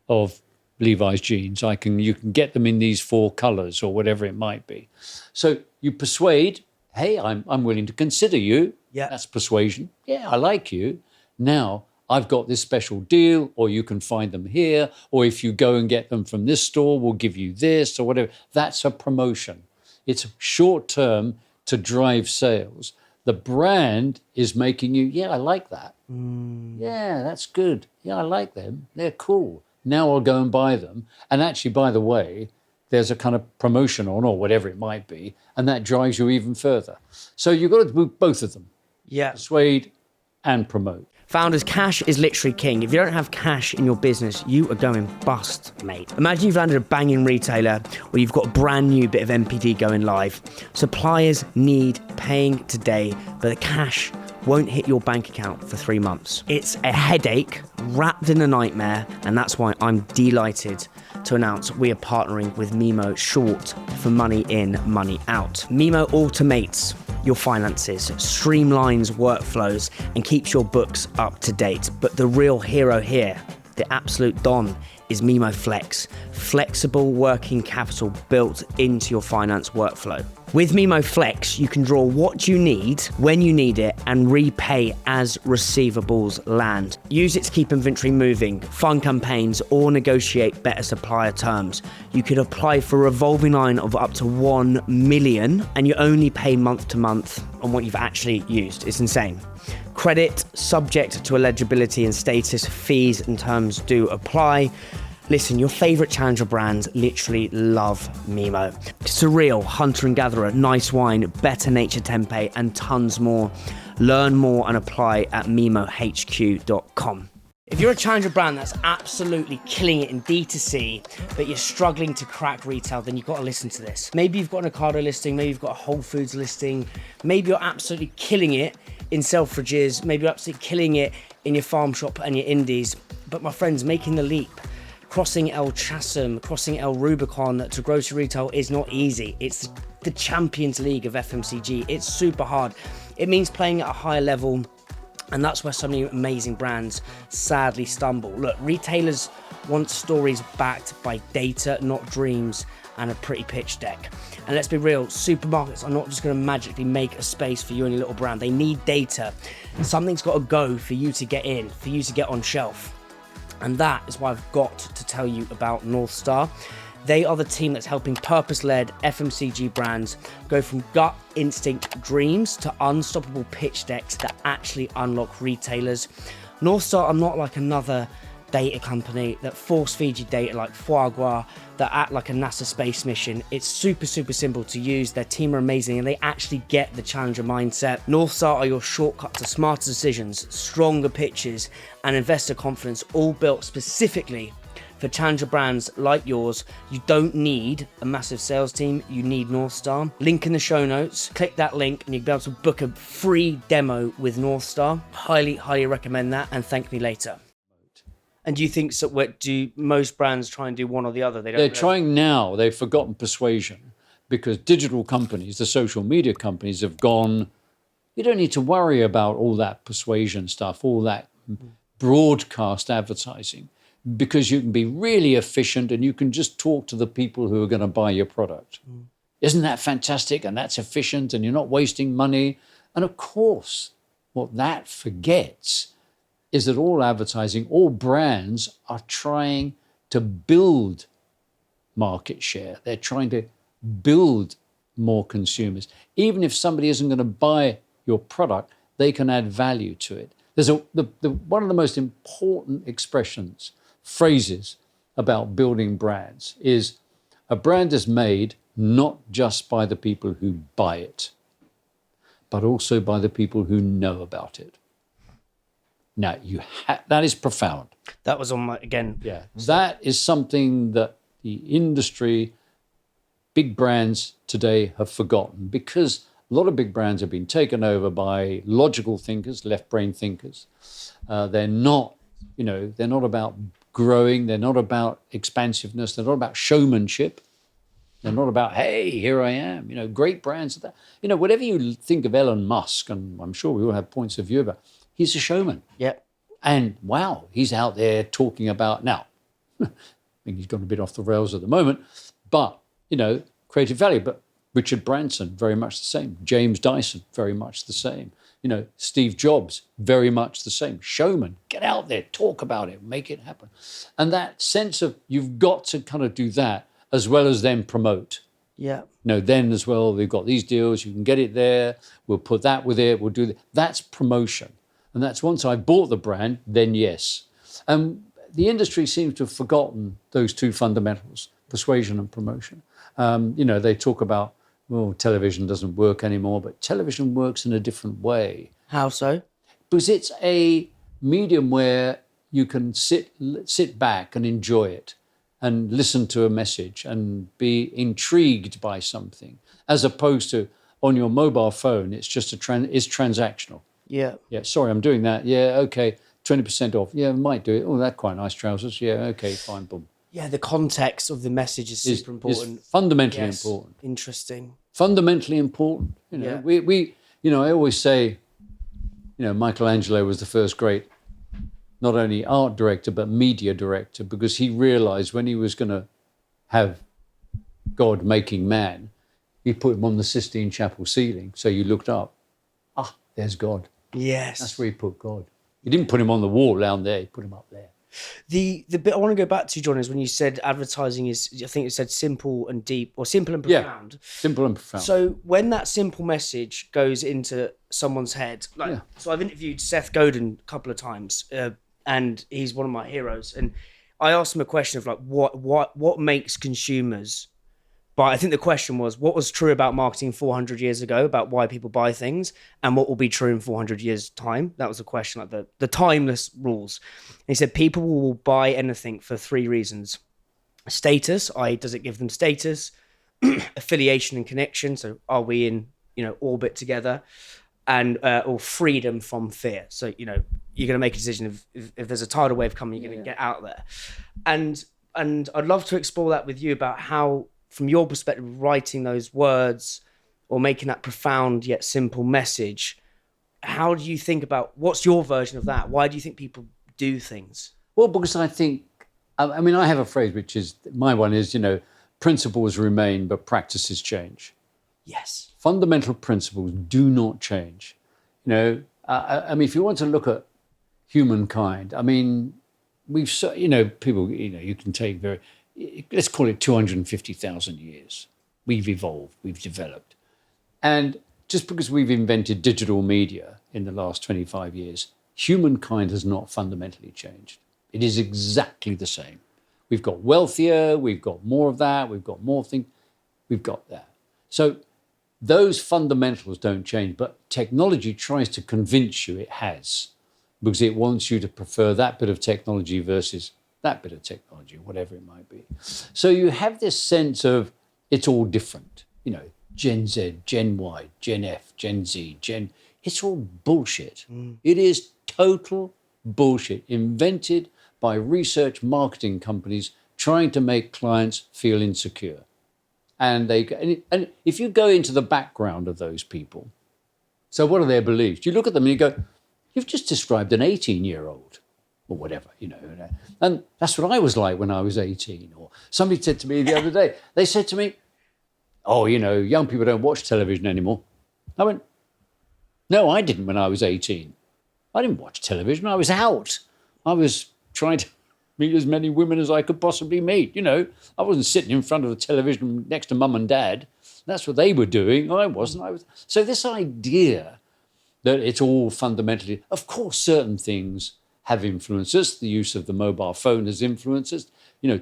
of Levi's jeans. You can get them in these 4 colors or whatever it might be. So you persuade, hey, I'm willing to consider you. Yeah. That's persuasion. Yeah, I like you. Now I've got this special deal, or you can find them here, or if you go and get them from this store, we'll give you this or whatever. That's a promotion. It's short term to drive sales. The brand is making you, yeah, I like that. Yeah, that's good. Yeah, I like them. They're cool. Now I'll go and buy them. And actually, by the way, there's a kind of promotion on, or whatever it might be, and that drives you even further. So you've got to do both of them, Yeah. persuade and promote. Founders, cash is literally king. If you don't have cash in your business, you are going bust, mate. Imagine you've landed a banging retailer or you've got a brand new bit of MPD going live. Suppliers need paying today, but the cash won't hit your bank account for 3 months. It's a headache wrapped in a nightmare, and that's why I'm delighted to announce we are partnering with Mimo, short for money in, money out. Mimo automates your finances, streamlines workflows, and keeps your books up to date. But the real hero here, the absolute Don, is Mimo Flex, flexible working capital built into your finance workflow. With Mimo Flex, you can draw what you need when you need it and repay as receivables land. Use it to keep inventory moving, fund campaigns, or negotiate better supplier terms. You could apply for a revolving line of up to 1 million, and you only pay month to month on what you've actually used. It's insane. Credit subject to eligibility and status, fees and terms do apply. Listen, your favorite challenger brands literally love Mimo. Surreal, Hunter and Gatherer, Nice Wine, Better Nature Tempeh, and tons more. Learn more and apply at mimohq.com. If you're a challenger brand that's absolutely killing it in D2C, but you're struggling to crack retail, then you've got to listen to this. Maybe you've got an Ocado listing, maybe you've got a Whole Foods listing, maybe you're absolutely killing it in Selfridges, maybe you're absolutely killing it in your farm shop and your indies. But my friends, making the leap, crossing El Chasm, crossing El Rubicon to grocery retail is not easy. It's the Champions League of FMCG. It's super hard. It means playing at a higher level, and that's where so many amazing brands sadly stumble. Look, retailers want stories backed by data, not dreams, and a pretty pitch deck. And let's be real, supermarkets are not just going to magically make a space for you and your little brand. They need data. Something's got to go for you to get in, for you to get on shelf. And that is why I've got to tell you about North Star. They are the team that's helping purpose-led FMCG brands go from gut instinct dreams to unstoppable pitch decks that actually unlock retailers. North Star are not like another data company that force feed you data like foie gras, that act like a NASA space mission. It's super simple to use. Their team are amazing and they actually get the challenger mindset. North Star are your shortcut to smarter decisions, stronger pitches, and investor confidence, all built specifically for challenger brands like yours. You don't need a massive sales team, you need North Star. Link in the show notes, click that link and you'll be able to book a free demo with North Star. Highly recommend that, and thank me later. And do you think do most brands try and do one or the other? They're trying now. They've forgotten persuasion because digital companies, the social media companies, have gone, you don't need to worry about all that persuasion stuff, all that broadcast advertising, because you can be really efficient and you can just talk to the people who are going to buy your product. Isn't that fantastic? And that's efficient and you're not wasting money. And of course, what that forgets is that all advertising, all brands are trying to build market share. They're trying to build more consumers. Even if somebody isn't going to buy your product, they can add value to it. There's one of the most important expressions phrases about building brands is a brand is made not just by the people who buy it, but also by the people who know about it. Now, that is profound. That was on my, again. Yeah, that is something that the industry, big brands today have forgotten, because a lot of big brands have been taken over by logical thinkers, left brain thinkers. They're not about growing. They're not about expansiveness. They're not about showmanship. They're not about, hey, here I am. Great brands. Whatever you think of Elon Musk, and I'm sure we all have points of view about, he's a showman. Yeah. And wow, he's out there talking about, now, I think he's gone a bit off the rails at the moment, but, creative value. But Richard Branson, very much the same. James Dyson, very much the same. Steve Jobs, very much the same. Showman, get out there, talk about it, make it happen. And that sense of you've got to kind of do that as well as then promote. Yeah. Then as well, we've got these deals, you can get it there, we'll put that with it, we'll do that. That's promotion. And that's once I bought the brand, then yes. The industry seems to have forgotten those two fundamentals, persuasion and promotion. They talk about, television doesn't work anymore, but television works in a different way. How so? Because it's a medium where you can sit back and enjoy it and listen to a message and be intrigued by something, as opposed to on your mobile phone, it's just it's transactional. Yeah. Yeah, sorry, I'm doing that. Yeah, okay, 20% off. Yeah, I might do it. Oh, that's quite nice trousers. Yeah, okay, fine, boom. Yeah, the context of the message is super important. Is fundamentally important. Interesting. Fundamentally important. We I always say, Michelangelo was the first great, not only art director, but media director, because he realized when he was going to have God making man, he put him on the Sistine Chapel ceiling. So you looked up, there's God. Yes. That's where he put God. He didn't put him on the wall down there, he put him up there. The bit I want to go back to, John, is when you said advertising is, I think it said simple and deep, or simple and profound. Yeah, simple and profound. So when that simple message goes into someone's head, so I've interviewed Seth Godin a couple of times, and he's one of my heroes. And I asked him a question of what makes consumers. But I think the question was, what was true about marketing 400 years ago, about why people buy things, and what will be true in 400 years' time? That was the question, like the timeless rules. And he said people will buy anything for three reasons. Status, i.e. does it give them status? Affiliation and connection, so are we in orbit together? And or freedom from fear. So, you're going to make a decision if there's a tidal wave coming, you're going to get out there. And I'd love to explore that with you about how, from your perspective, writing those words or making that profound yet simple message, how do you think about, what's your version of that? Why do you think people do things? Well, because I think, I have a phrase, which is, my one is, principles remain, but practices change. Yes. Fundamental principles do not change. If you want to look at humankind, people, you can take let's call it 250,000 years. We've evolved, we've developed. And just because we've invented digital media in the last 25 years, humankind has not fundamentally changed. It is exactly the same. We've got wealthier, we've got more of that, we've got more things, we've got that. So those fundamentals don't change, but technology tries to convince you it has, because it wants you to prefer that bit of technology versus that bit of technology, whatever it might be. So you have this sense of it's all different. Gen Z, Gen Y, Gen F, Gen Z, it's all bullshit. It is total bullshit, invented by research marketing companies trying to make clients feel insecure. And if you go into the background of those people, so what are their beliefs? You look at them and you go, you've just described an 18-year-old. Or whatever, And that's what I was like when I was 18. Or somebody said to me the other day, they said to me, young people don't watch television anymore. I went, no, I didn't when I was 18. I didn't watch television. I was out. I was trying to meet as many women as I could possibly meet. I wasn't sitting in front of the television next to mum and dad. That's what they were doing. I wasn't. So this idea that it's all fundamentally, of course, certain things have influenced us. The use of the mobile phone has influenced us.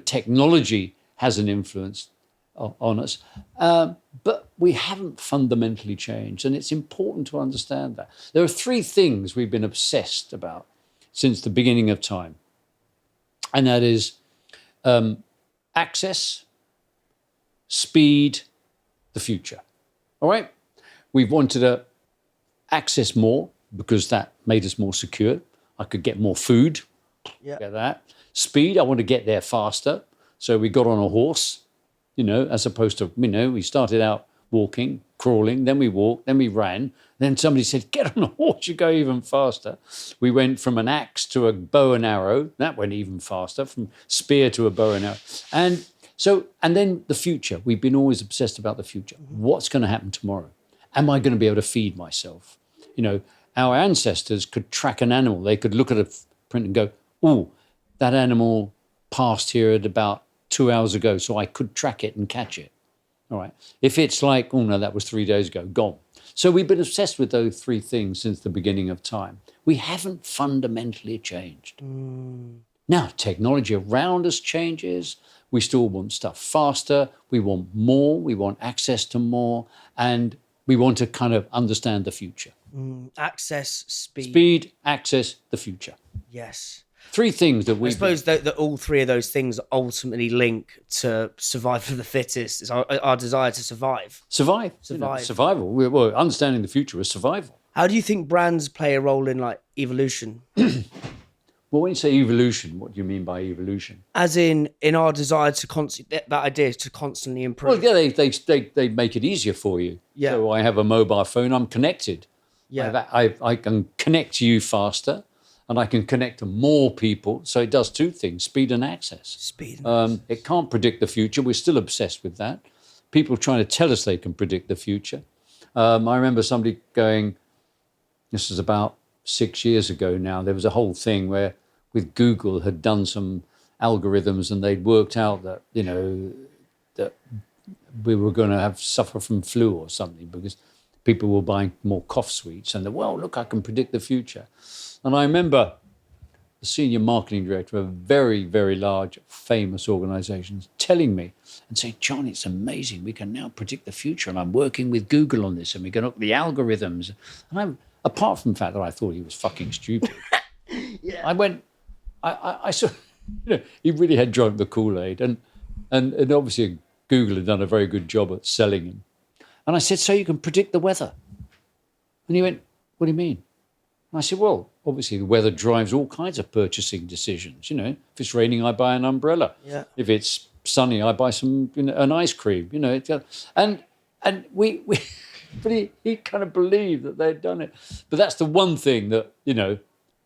Technology has an influence on us. But we haven't fundamentally changed. And it's important to understand that. There are three things we've been obsessed about since the beginning of time. And that is access, speed, the future. All right? We've wanted to access more because that made us more secure. I could get more food, get that. Speed, I want to get there faster. So we got on a horse, as opposed to, we started out walking, crawling, then we walked, then we ran. Then somebody said, get on a horse, you go even faster. We went from an axe to a bow and arrow. That went even faster, from spear to a bow and arrow. And then the future. We've been always obsessed about the future. What's going to happen tomorrow? Am I going to be able to feed myself? Our ancestors could track an animal. They could look at a print and go, oh, that animal passed here at about 2 hours ago, so I could track it and catch it. All right. If it's like, oh, no, that was 3 days ago, gone. So we've been obsessed with those three things since the beginning of time. We haven't fundamentally changed. Now, technology around us changes. We still want stuff faster. We want more. We want access to more. And we want to kind of understand the future. Access, speed. Speed, access, the future. Yes. Three things that we... I suppose that all three of those things ultimately link to survival of the fittest. It's our desire to survive. Survive. Survival. Well, understanding the future is survival. How do you think brands play a role in evolution? Well, when you say evolution, what do you mean by evolution? As in our desire to that idea to constantly improve. Well, yeah, they make it easier for you. Yeah. So I have a mobile phone, I'm connected. Yeah. I can connect to you faster, and I can connect to more people. So it does two things, speed and access. Speed and access. It can't predict the future. We're still obsessed with that. People trying to tell us they can predict the future. I remember somebody going, this was about 6 years ago now, there was a whole thing where with Google had done some algorithms and they'd worked out that, that we were going to suffer from flu or something because people were buying more cough sweets and well, look, I can predict the future. And I remember the senior marketing director of a very, very large, famous organization telling me and saying, John, it's amazing. We can now predict the future. And I'm working with Google on this and we can look at the algorithms. And apart from the fact that I thought he was fucking stupid, I went, I saw, he really had drunk the Kool-Aid. And obviously Google had done a very good job at selling him. And I said, so you can predict the weather? And he went, what do you mean? And I said, well, obviously the weather drives all kinds of purchasing decisions. If it's raining, I buy an umbrella. Yeah. If it's sunny, I buy some an ice cream. And we but he kind of believed that they'd done it. But that's the one thing that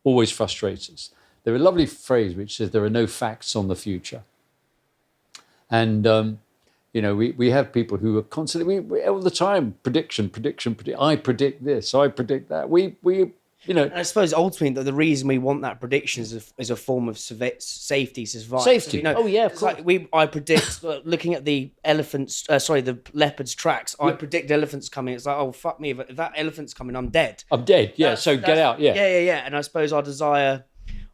always frustrates us. There's a lovely phrase which says there are no facts on the future, and we have people who are constantly we all the time prediction. I predict this. I predict that. And I suppose ultimately the reason we want that prediction is a form of safety to survive. Safety. So, oh yeah, of course. I predict looking at the the leopard's tracks. I predict elephants coming. It's like, oh fuck me, if that elephant's coming, I'm dead. I'm dead. Yeah. So get out. Yeah. Yeah. And I suppose our desire.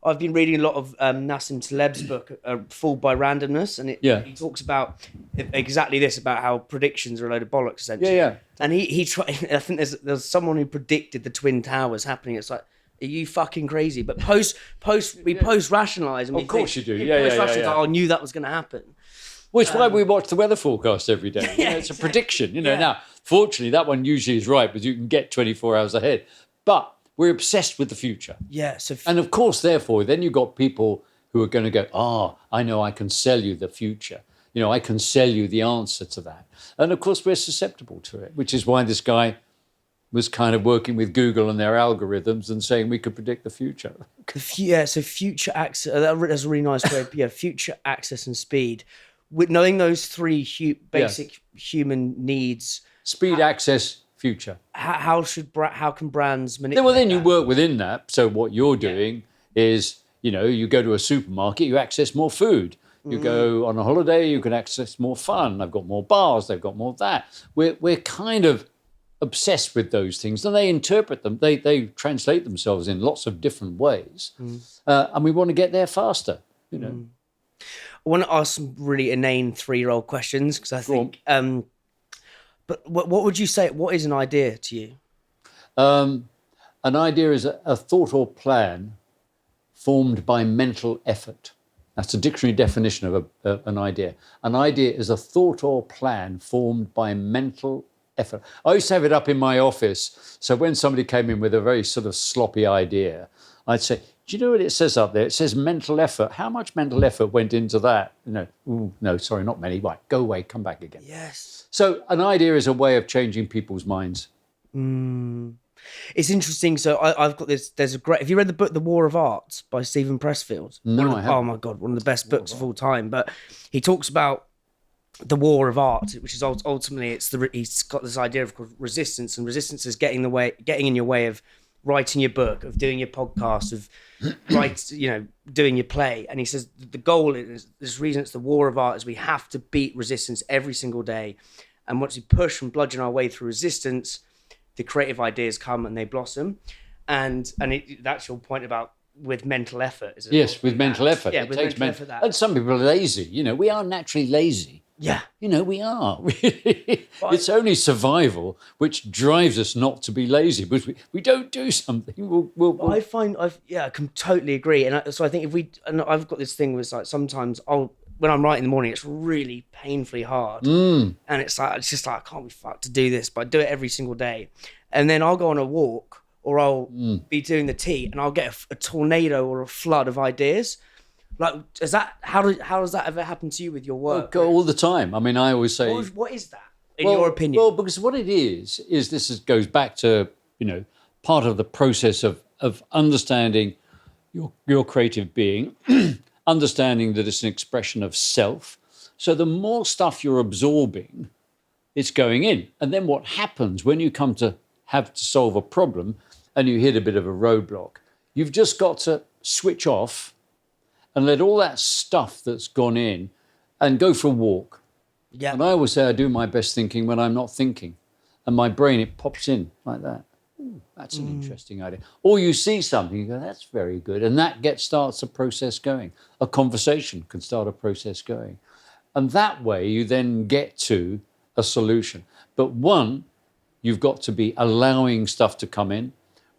I've been reading a lot of Nassim Taleb's book, Fooled by Randomness, and he talks about exactly this, about how predictions are a load of bollocks, essentially. Yeah. And he tried. I think there's someone who predicted the Twin Towers happening. It's like, are you fucking crazy? But we post-rationalise. And of course you do. Like, I knew that was going to happen. Well, it's why we watch the weather forecast every day. It's a prediction. Now, fortunately, that one usually is right because you can get 24 hours ahead. But we're obsessed with the future. Yeah. And of course, therefore, then you've got people who are going to go, I know I can sell you the future. I can sell you the answer to that. And of course, we're susceptible to it, which is why this guy was kind of working with Google and their algorithms and saying we could predict the future. So future access, that's a really nice way. Future access and speed. With knowing those three basic human needs. Speed, access, future. How can brands manipulate well, then you work within that. So what you're doing is, you go to a supermarket, you access more food. You go on a holiday, you can access more fun. I've got more bars, they've got more of that. We're kind of obsessed with those things, and they interpret them. They translate themselves in lots of different ways, and we want to get there faster. You know. I want to ask some really inane 3-year-old questions because I think. But what would you say? What is an idea to you? An idea is a thought or plan formed by mental effort. That's a dictionary definition of an idea. An idea is a thought or plan formed by mental effort. I used to have it up in my office. So when somebody came in with a very sort of sloppy idea, I'd say, do you know what it says up there? It says mental effort. How much mental effort went into that? No, sorry, not many. Right, go away, come back again. Yes. So an idea is a way of changing people's minds. It's interesting. So I've got this. There's a great. Have you read the book The War of Art by Stephen Pressfield? No, I haven't. Oh my God, one of the best books of all time. But he talks about the war of art, which is ultimately he's got this idea of resistance, and resistance is getting in your way of writing your book, of doing your podcast, of doing your play. And he says the goal is this reason it's the war of art is we have to beat resistance every single day, and once we push and bludgeon our way through resistance, the creative ideas come and they blossom. And that's your point about with mental effort. Is it? Yes, with mental effort. Yeah, it with takes mental effort. And some people are lazy. We are naturally lazy. Yeah. We are. It's only survival which drives us not to be lazy. Because we don't do something, I can totally agree. And so I think I've got this thing where it's like sometimes when I'm writing in the morning, it's really painfully hard. And it's just like, I can't be fucked to do this, but I do it every single day. And then I'll go on a walk or I'll be doing the tea and I'll get a tornado or a flood of ideas. Like, how does that ever happen to you with your work? All the time. I mean, I always say... What is that, in your opinion? Well, because what it is goes back to, part of the process of understanding your creative being, understanding that it's an expression of self. So the more stuff you're absorbing, it's going in. And then what happens when you come to have to solve a problem and you hit a bit of a roadblock, you've just got to switch off and let all that stuff that's gone in and go for a walk. Yeah. And I always say I do my best thinking when I'm not thinking. And my brain, it pops in like that. Ooh, that's an interesting idea. Or you see something, you go, that's very good. And that starts a process going. A conversation can start a process going. And that way you then get to a solution. But one, you've got to be allowing stuff to come in.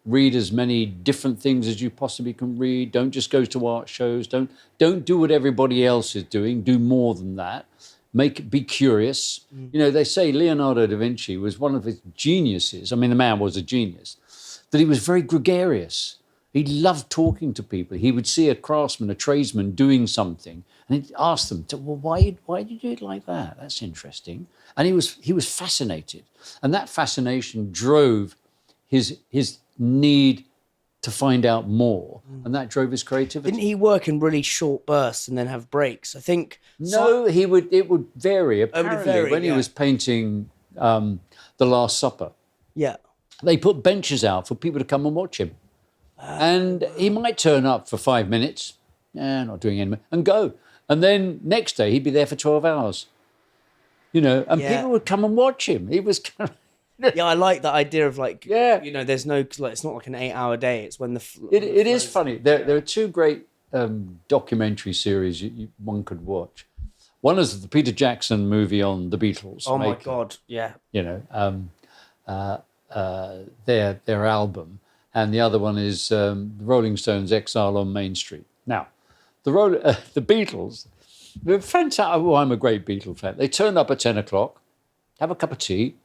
Read as many different things as you possibly can read. Don't just go to art shows. Don't do what everybody else is doing. Do more than that. Be curious. They say Leonardo da Vinci was one of his geniuses. I mean, the man was a genius. That he was very gregarious. He loved talking to people. He would see a craftsman, a tradesman doing something, and he'd ask them, why did you do it like that? That's interesting. And he was fascinated. And that fascination drove his need to find out more, and that drove his creativity. Didn't he work in really short bursts and then have breaks? I think it would vary. Apparently, when he was painting The Last Supper, they put benches out for people to come and watch him, and he might turn up for 5 minutes, not doing anything, and go, and then next day he'd be there for 12 hours, and people would come and watch him. He was kind of... Yeah, I like that idea of there's no, it's not like an 8-hour day. It's when it is funny. There are two great documentary series one could watch. One is the Peter Jackson movie on the Beatles. Oh my God, yeah. Their album, and the other one is the Rolling Stones' Exile on Main Street. Now, the Beatles, they're fantastic. Oh, I'm a great Beatle fan. They turn up at 10 o'clock, have a cup of tea,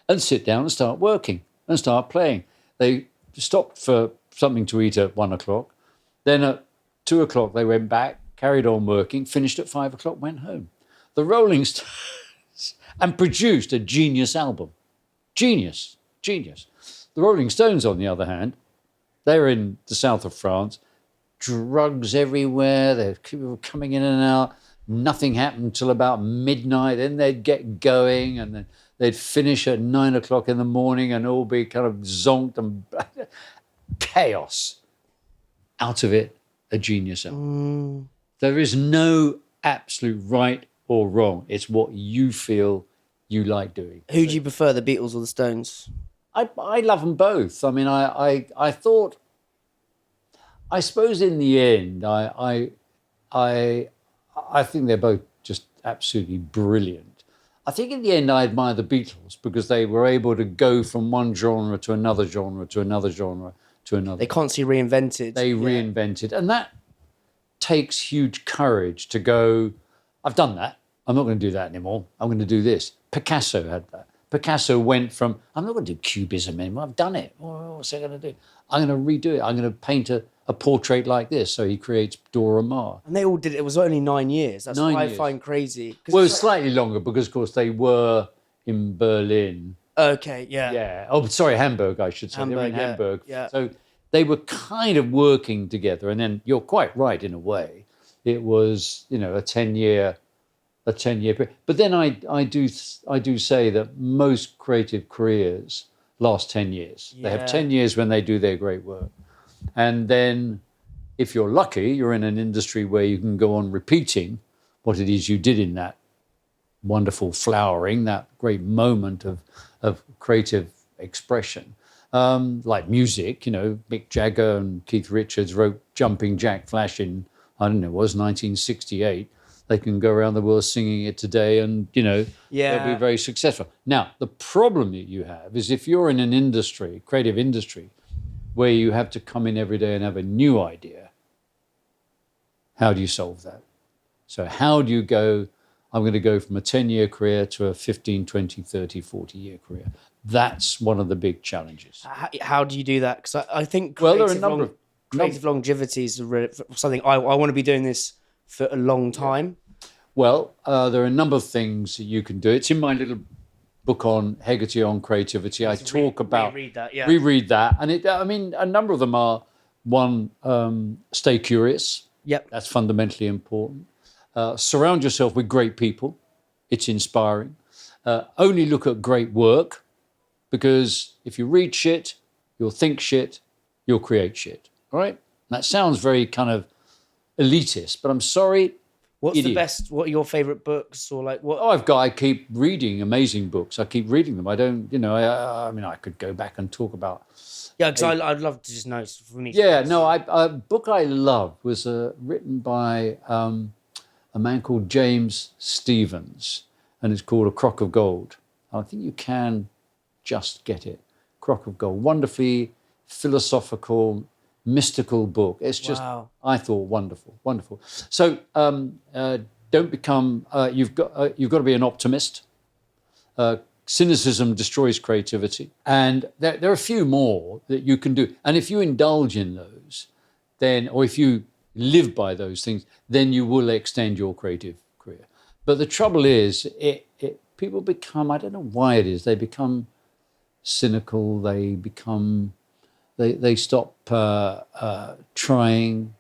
and sit down and start working and start playing. They stopped for something to eat at 1 o'clock. Then at 2 o'clock, they went back, carried on working, finished at 5 o'clock, went home. The Rolling Stones, and produced a genius album. Genius. The Rolling Stones, on the other hand, they're in the south of France, drugs everywhere, they're people coming in and out, nothing happened till about midnight, then they'd get going, and then they'd finish at 9 o'clock in the morning and all be kind of zonked and chaos. Out of it, a genius album. There is no absolute right or wrong. It's what you feel you like doing. Who do you prefer, the Beatles or the Stones? I love them both. I mean, I thought, I suppose in the end, I think they're both just absolutely brilliant. I think in the end, I admire the Beatles because they were able to go from one genre to another genre to another genre to another. They constantly reinvented. They reinvented. And that takes huge courage to go, I've done that. I'm not going to do that anymore. I'm going to do this. Picasso had that. Picasso went from, I'm not going to do cubism anymore. I've done it. What's I going to do? I'm going to redo it. I'm going to paint a portrait like this. So he creates Dora Maar. And they all did it. It was only 9 years. That's what I find crazy. Well, it was slightly longer because, of course, they were in Berlin. Okay, yeah. Yeah. Oh, sorry, Hamburg, I should say. They were in Hamburg. Yeah. So they were kind of working together. And then you're quite right in a way. It was, a 10-year period. But then I do say that most creative careers last 10 years. Yeah. They have 10 years when they do their great work. And then if you're lucky, you're in an industry where you can go on repeating what it is you did in that wonderful flowering, that great moment of creative expression. Like music, Mick Jagger and Keith Richards wrote Jumping Jack Flash in, I don't know, it was 1968. They can go around the world singing it today and, they'll be very successful. Now, the problem that you have is if you're in an industry, creative industry, where you have to come in every day and have a new idea, how do you solve that? So how do you go, I'm going to go from a 10-year career to a 15, 20, 30, 40-year career? That's one of the big challenges. How do you do that? Because I think there are a number of creative longevity is something I want to be doing this for a long time. Well, there are a number of things that you can do. It's in my little book on Hegarty on creativity. I talk about reread that, and a number of them are one, stay curious. Yep, that's fundamentally important. Surround yourself with great people. It's inspiring. Only look at great work, because if you read shit, you'll think shit, you'll create shit. All right? That sounds very kind of elitist, but I'm sorry. What are your favorite books, or like what? Oh, I keep reading amazing books. I keep reading them. I don't, I could go back and talk about. Yeah, because I'd love to just know for me. Yeah, no, a book I love was written by a man called James Stevens, and it's called A Crock of Gold. I think you can just get it. Crock of Gold. Wonderfully philosophical, mystical book. It's just, I thought, wonderful. So don't become, you've got to be an optimist. Cynicism destroys creativity. And there are a few more that you can do. And if you indulge in those, then, or if you live by those things, then you will extend your creative career. But the trouble is, people become, I don't know why it is, they become cynical, they stop trying.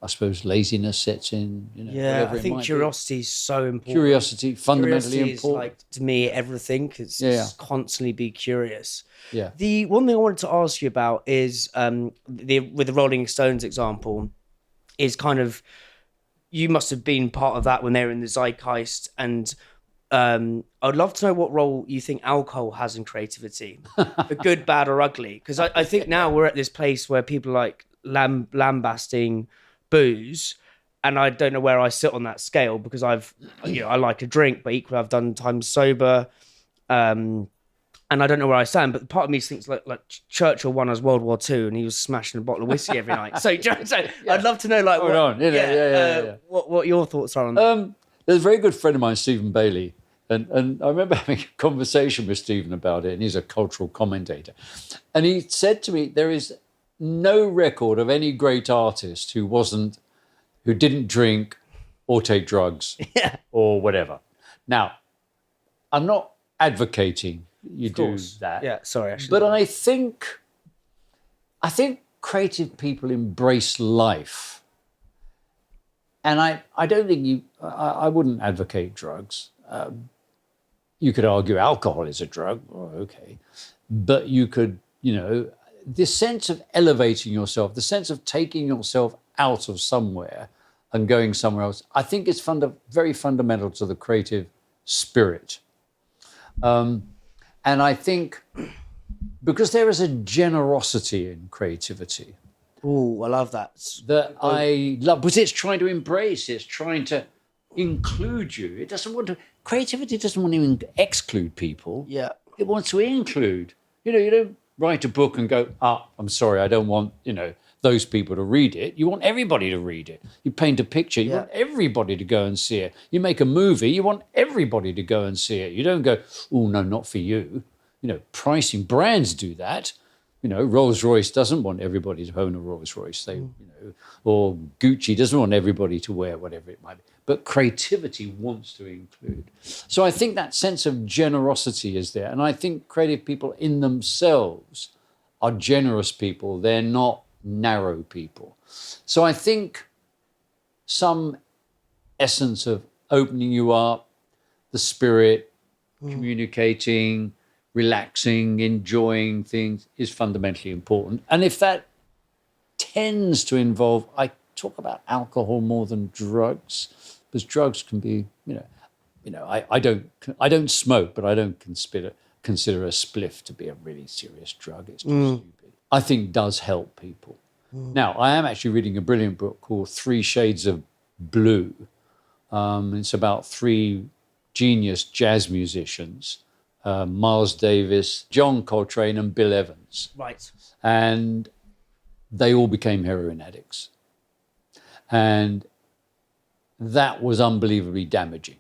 I suppose laziness sets in. I think curiosity is so important. Fundamentally important. Is like, to me, everything. It's constantly be curious. Yeah. The one thing I wanted to ask you about is with the Rolling Stones example, is kind of, you must have been part of that when they were in the zeitgeist, and I'd love to know what role you think alcohol has in creativity, for good, bad, or ugly. Because I think now we're at this place where people like lambasting booze, and I don't know where I sit on that scale, because I like a drink, but equally I've done time sober, and I don't know where I stand. But part of me thinks like Churchill won us World War II, and he was smashing a bottle of whiskey every night. So I'd love to know what your thoughts are on that. There's a very good friend of mine, Stephen Bailey, and I remember having a conversation with Stephen about it, and he's a cultural commentator. And he said to me, there is no record of any great artist who didn't drink or take drugs or whatever. Now, I'm not advocating you do that. Yeah, sorry. Actually, but I think creative people embrace life. And I don't think I wouldn't advocate drugs. You could argue alcohol is a drug. Oh, okay. But you could, this sense of elevating yourself, the sense of taking yourself out of somewhere and going somewhere else, I think it's very fundamental to the creative spirit. And I think because there is a generosity in creativity Oh, I love that. that I love, because it's trying to embrace, it's trying to include you. It doesn't want to, creativity doesn't want to exclude people. Yeah. It wants to include. You don't write a book and go, I'm sorry, I don't want, those people to read it. You want everybody to read it. You paint a picture, you want everybody to go and see it. You make a movie, you want everybody to go and see it. You don't go, oh, no, not for you. Pricing, brands do that. Rolls-Royce doesn't want everybody to own a Rolls-Royce. Or Gucci doesn't want everybody to wear whatever it might be. But creativity wants to include. So I think that sense of generosity is there. And I think creative people in themselves are generous people. They're not narrow people. So I think some essence of opening you up, the spirit, communicating, relaxing, enjoying things is fundamentally important. And if that tends to involve, I talk about alcohol more than drugs, because drugs can be, I don't smoke, but I don't consider a spliff to be a really serious drug. It's too stupid. I think does help people. Now, I am actually reading a brilliant book called 3 Shades of Blue. It's about 3 genius jazz musicians, Miles Davis, John Coltrane, and Bill Evans. Right. And they all became heroin addicts. And that was unbelievably damaging.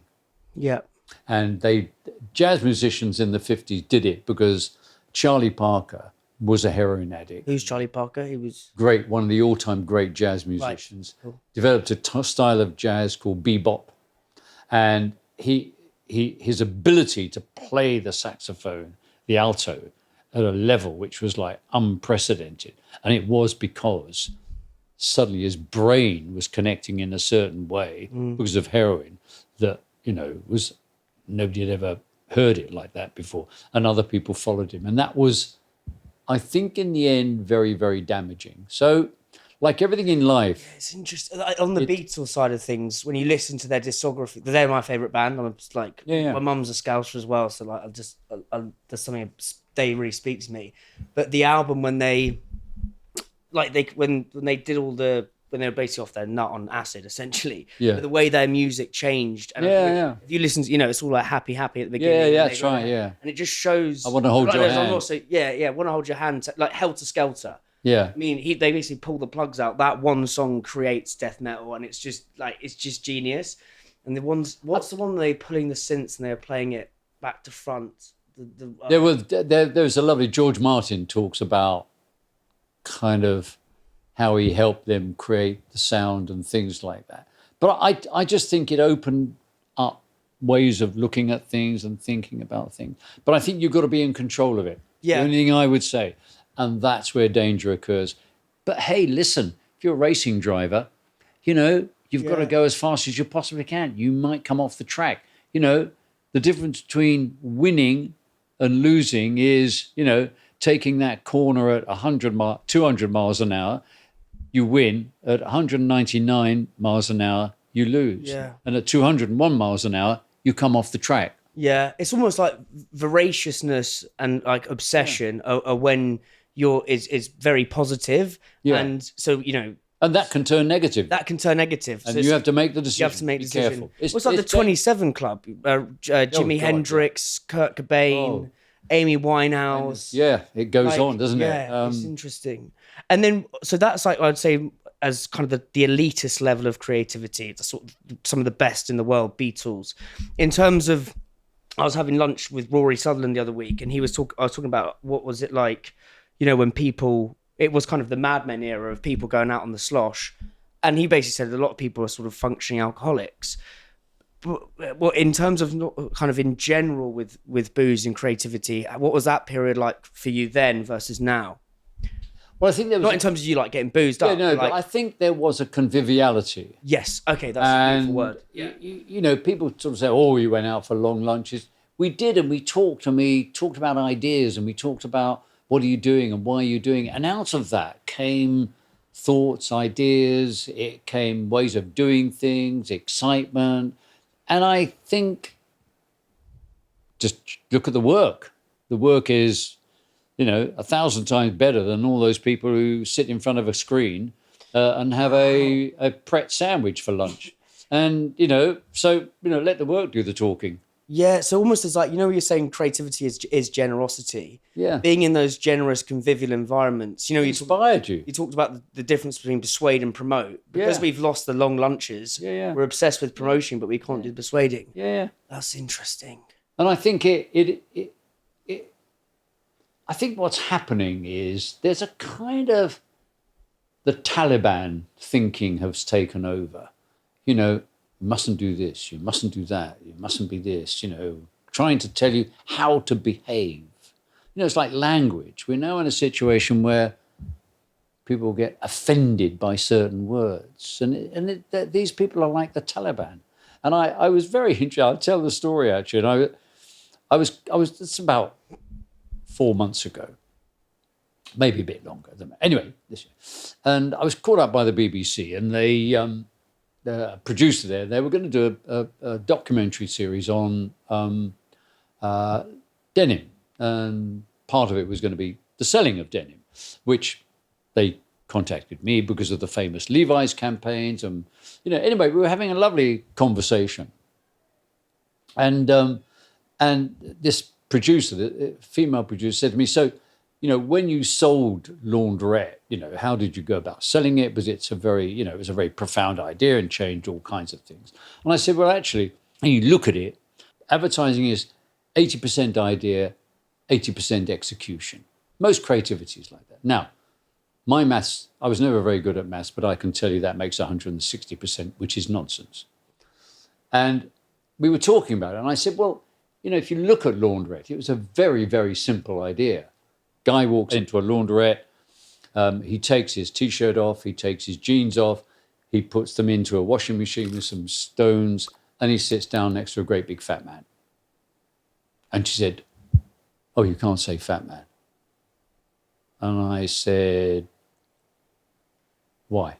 Yeah. And jazz musicians in the 50s did it because Charlie Parker was a heroin addict. Who's Charlie Parker? He was great, one of the all-time great jazz musicians. Right. Cool. Developed a style of jazz called bebop. And his ability to play the saxophone, the alto, at a level which was like unprecedented. And it was because suddenly his brain was connecting in a certain way because of heroin that, was nobody had ever heard it like that before. And other people followed him. And that was, I think, in the end, very, very damaging. So, like everything in life. It's interesting. On the Beatles side of things, when you listen to their discography, they're my favourite band. I'm just like, my mum's a Scouser as well. So like, there's something, they really speak to me. But the album when they did all the, when they were basically off their nut on acid, essentially. Yeah. But the way their music changed. And if you listen to, it's all like happy at the beginning. Yeah, that's right, yeah. And it just shows. I want to hold your hand. Also, want to hold your hand, like Helter Skelter. Yeah. I mean, they basically pull the plugs out. That one song creates death metal, and it's just genius. And what's the one they pulling the synths and they're playing it back to front? There was a lovely, George Martin talks about kind of how he helped them create the sound and things like that. But I just think it opened up ways of looking at things and thinking about things. But I think you've got to be in control of it. Yeah. The only thing I would say. And that's where danger occurs. But hey, listen, if you're a racing driver, you've got to go as fast as you possibly can. You might come off the track. The difference between winning and losing is, taking that corner at 200 miles an hour, you win. At 199 miles an hour, you lose. Yeah. And at 201 miles an hour, you come off the track. Yeah, it's almost like voraciousness and like obsession are when is very positive, and so and that can turn negative. And so you have to make the decision. You have to make the decision. Careful. It's like the 27 Club, Jimi Hendrix, Kurt Cobain, Amy Winehouse. Yeah, it goes on, doesn't it? Yeah, it's interesting. And then, so that's like, I'd say, as kind of the elitist level of creativity, it's sort of some of the best in the world, Beatles. In terms of, I was having lunch with Rory Sutherland the other week, and I was talking about what was it like, when people, it was kind of the Mad Men era of people going out on the slosh. And he basically said a lot of people are sort of functioning alcoholics. But, well, in terms of kind of in general with booze and creativity, what was that period like for you then versus now? Well, I think there was not in terms of you like getting boozed up. No, but I think there was a conviviality. Yes, okay, that's a beautiful word. Yeah. People sort of say, "Oh, you went out for long lunches." We did, and we talked about ideas, and we talked about what are you doing and why are you doing it. And out of that came thoughts, ideas. It came ways of doing things, excitement, and I think just look at the work. The work is, 1,000 times better than all those people who sit in front of a screen and have a Pret sandwich for lunch. And, let the work do the talking. Yeah, so almost as like, you're saying creativity is generosity. Yeah. Being in those generous, convivial environments. Inspired you. You talked about the difference between persuade and promote. Because we've lost the long lunches, we're obsessed with promotion, but we can't do persuading. Yeah. That's interesting. And I think I think what's happening is there's a kind of the Taliban thinking has taken over. You mustn't do this, you mustn't do that, you mustn't be this, trying to tell you how to behave. It's like language. We're now in a situation where people get offended by certain words. And these people are like the Taliban. And I was very interested. I'll tell the story, actually. And I was it's about 4 months ago, maybe a bit longer. Anyway, this year. And I was called up by the BBC, and they, the producer there, they were going to do a documentary series on denim. And part of it was going to be the selling of denim, which they contacted me because of the famous Levi's campaigns. And, anyway, we were having a lovely conversation. And this producer, the female producer, said to me, so, when you sold Laundrette, how did you go about selling it? Because it's a very, it was a very profound idea and changed all kinds of things. And I said, well, actually, when you look at it, advertising is 80% idea, 80% execution. Most creativity is like that. Now, my maths, I was never very good at maths, but I can tell you that makes 160%, which is nonsense. And we were talking about it, and I said, well, if you look at Laundrette, it was a very, very simple idea. Guy walks into a laundrette, he takes his T-shirt off, he takes his jeans off, he puts them into a washing machine with some stones, and he sits down next to a great big fat man. And she said, oh, you can't say fat man. And I said, why?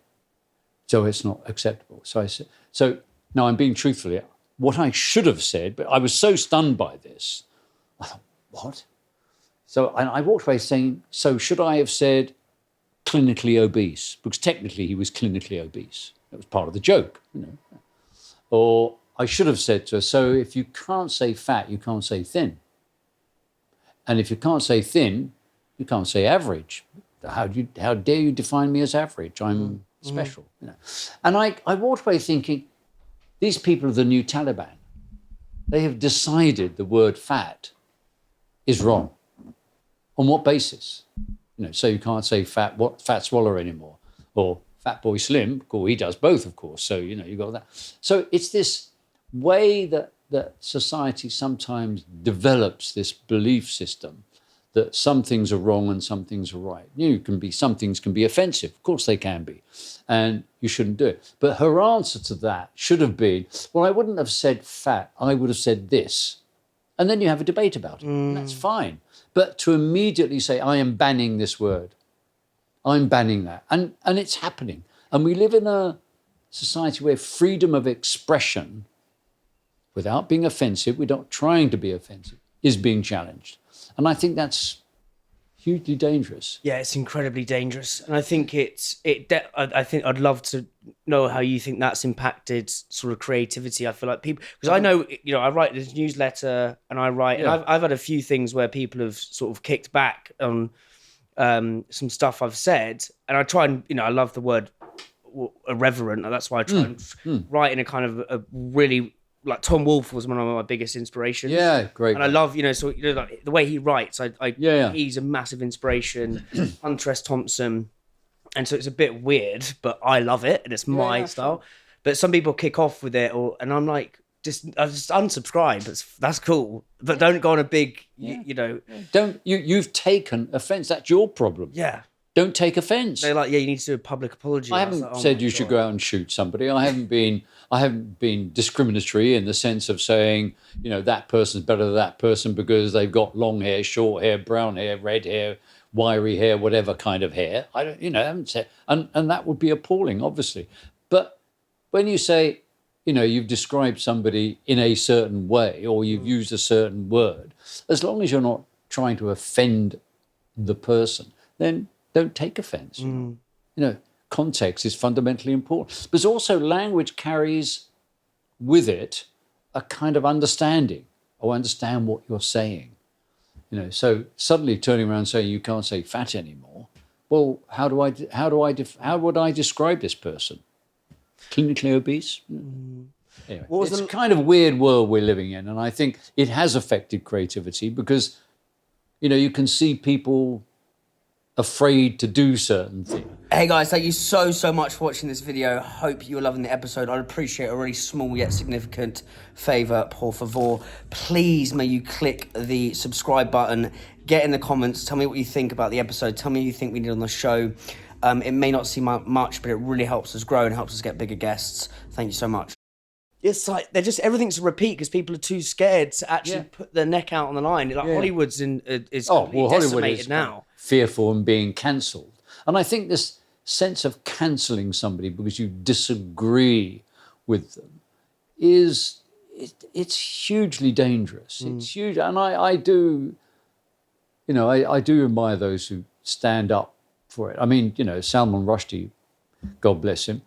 So it's not acceptable. So I said, so now I'm being truthful here. What I should have said, but I was so stunned by this, I thought, what? So I walked away saying, so should I have said clinically obese? Because technically he was clinically obese. That was part of the joke, Or I should have said to her, so if you can't say fat, you can't say thin. And if you can't say thin, you can't say average. How dare you define me as average? I'm special. And I walked away thinking, these people are the new Taliban. They have decided the word fat is wrong. On what basis? So you can't say fat swallow anymore, or fat boy slim. Cool, he does both, of course. So you got that. So it's this way that society sometimes develops this belief system that some things are wrong and some things are right. Some things can be offensive. Of course they can be. And you shouldn't do it. But her answer to that should have been, well, I wouldn't have said fat. I would have said this. And then you have a debate about it. And that's fine. But to immediately say, I am banning this word. I'm banning that. And it's happening. And we live in a society where freedom of expression, without being offensive, we're not trying to be offensive, is being challenged. And I think that's hugely dangerous. Yeah, it's incredibly dangerous. And I think I think I'd love to know how you think that's impacted sort of creativity. I feel like people, because I know, I write this newsletter and and I've had a few things where people have sort of kicked back on some stuff I've said. And I try and, I love the word irreverent. And that's why I try and write in a kind of a really, like Tom Wolfe was one of my biggest inspirations. Yeah, great. And I love, like the way he writes. He's a massive inspiration. Hunter S. Thompson, and so it's a bit weird, but I love it, and it's my style. Sure. But some people kick off with it, and I'm like, just unsubscribe. That's cool, but don't go on a big, Don't you've taken offence. That's your problem. Yeah. Don't take offence. They're like, you need to do a public apology. I haven't said you should go out and shoot somebody. I haven't been discriminatory in the sense of saying, that person's better than that person because they've got long hair, short hair, brown hair, red hair, wiry hair, whatever kind of hair. I haven't said, and that would be appalling, obviously. But when you say, you've described somebody in a certain way or you've used a certain word, as long as you're not trying to offend the person, then don't take offense. Context is fundamentally important. But also language carries with it a kind of understanding. I understand what you're saying. So suddenly turning around and saying you can't say fat anymore. Well, how would I describe this person? Clinically obese? Anyway, it's a kind of weird world we're living in, and I think it has affected creativity because, you can see people afraid to do certain things. Hey guys, thank you so much for watching this video. Hope you're loving the episode. I'd appreciate a really small yet significant favor, por favor. Please, may you click the subscribe button, get in the comments, tell me what you think about the episode, tell me what you think we need on the show. It may not seem much, but it really helps us grow and helps us get bigger guests. Thank you so much. It's like everything's a repeat because people are too scared to actually put their neck out on the line. Like Hollywood's completely decimated now. Fearful and being cancelled. And I think this sense of cancelling somebody because you disagree with them it's hugely dangerous. It's huge. And I do, I do admire those who stand up for it. I mean, Salman Rushdie, God bless him,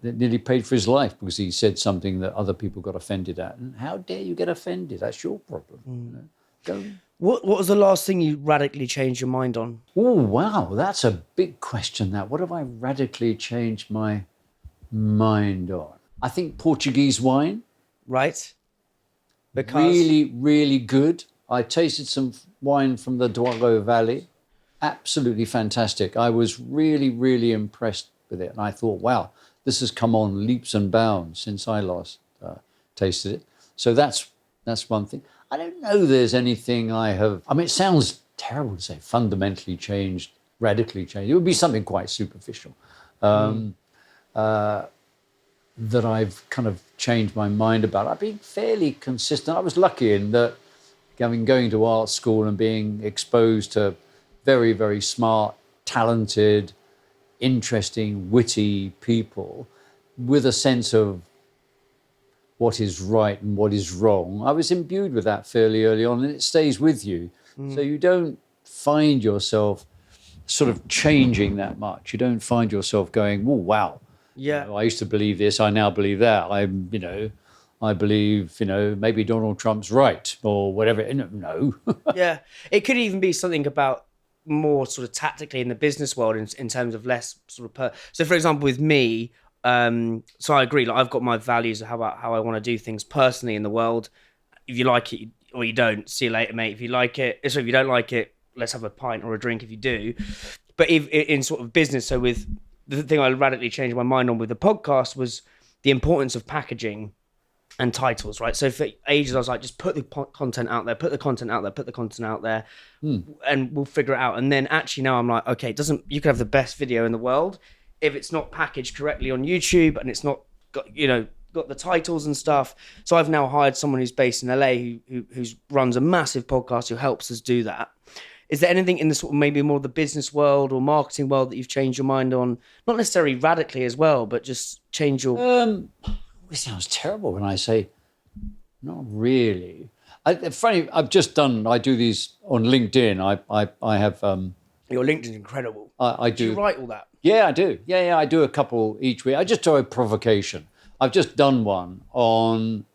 nearly paid for his life because he said something that other people got offended at. And how dare you get offended? That's your problem. What was the last thing you radically changed your mind on? Oh, wow. That's a big question, that. What have I radically changed my mind on? I think Portuguese wine. Right. Because really, really good. I tasted some wine from the Douro Valley. Absolutely fantastic. I was really, really impressed with it. And I thought, wow, this has come on leaps and bounds since I last tasted it. So that's one thing. I don't know there's anything it sounds terrible to say fundamentally changed, radically changed. It would be something quite superficial that I've kind of changed my mind about. I've been fairly consistent. I was lucky in that going to art school and being exposed to very, very smart, talented, interesting, witty people with a sense of what is right and what is wrong. I was imbued with that fairly early on, and it stays with you. So you don't find yourself sort of changing that much. You don't find yourself going, oh, wow. Yeah. I used to believe this, I now believe that. I believe, maybe Donald Trump's right or whatever. No. Yeah. It could even be something about more sort of tactically in the business world in terms of less sort of so for example with me, so I agree, like I've got my values of how I want to do things personally in the world. If you like it or you don't, see you later, mate. If you like it, so if you don't like it, let's have a pint or a drink if you do. But if in sort of business, so with the thing I radically changed my mind on with the podcast was the importance of packaging and titles, right? So for ages I was like, just put the content out there, put the content out there, and we'll figure it out. And then actually now I'm like, okay, you could have the best video in the world if it's not packaged correctly on YouTube and it's not got the titles and stuff. So I've now hired someone who's based in LA who runs a massive podcast who helps us do that. Is there anything in the sort of maybe more the business world or marketing world that you've changed your mind on? Not necessarily radically as well, but just change your... It sounds terrible when I say not really. Funny, I do these on LinkedIn. I have... Your LinkedIn's incredible. I do. Do you write all that? Yeah, I do. Yeah, I do a couple each week. I just do a provocation. I've just done one on,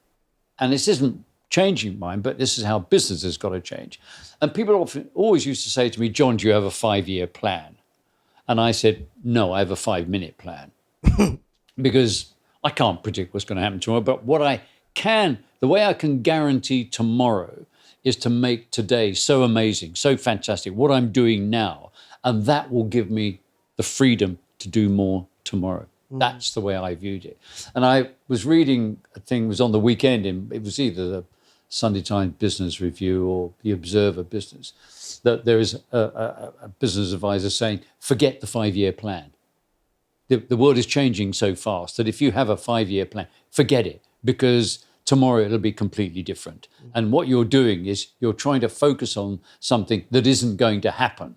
and this isn't changing mine, but this is how business has got to change. And people always used to say to me, John, do you have a 5-year plan? And I said, no, I have a 5-minute plan. Because I can't predict what's going to happen tomorrow, but the way I can guarantee tomorrow is to make today so amazing, so fantastic, what I'm doing now, and that will give me the freedom to do more tomorrow. That's the way I viewed it. And I was reading a thing, it was on the weekend, it was either the Sunday Times Business Review or the Observer Business, that there is a business advisor saying, forget the 5-year plan. The world is changing so fast that if you have a 5-year plan, forget it, because tomorrow it'll be completely different. And what you're doing is you're trying to focus on something that isn't going to happen.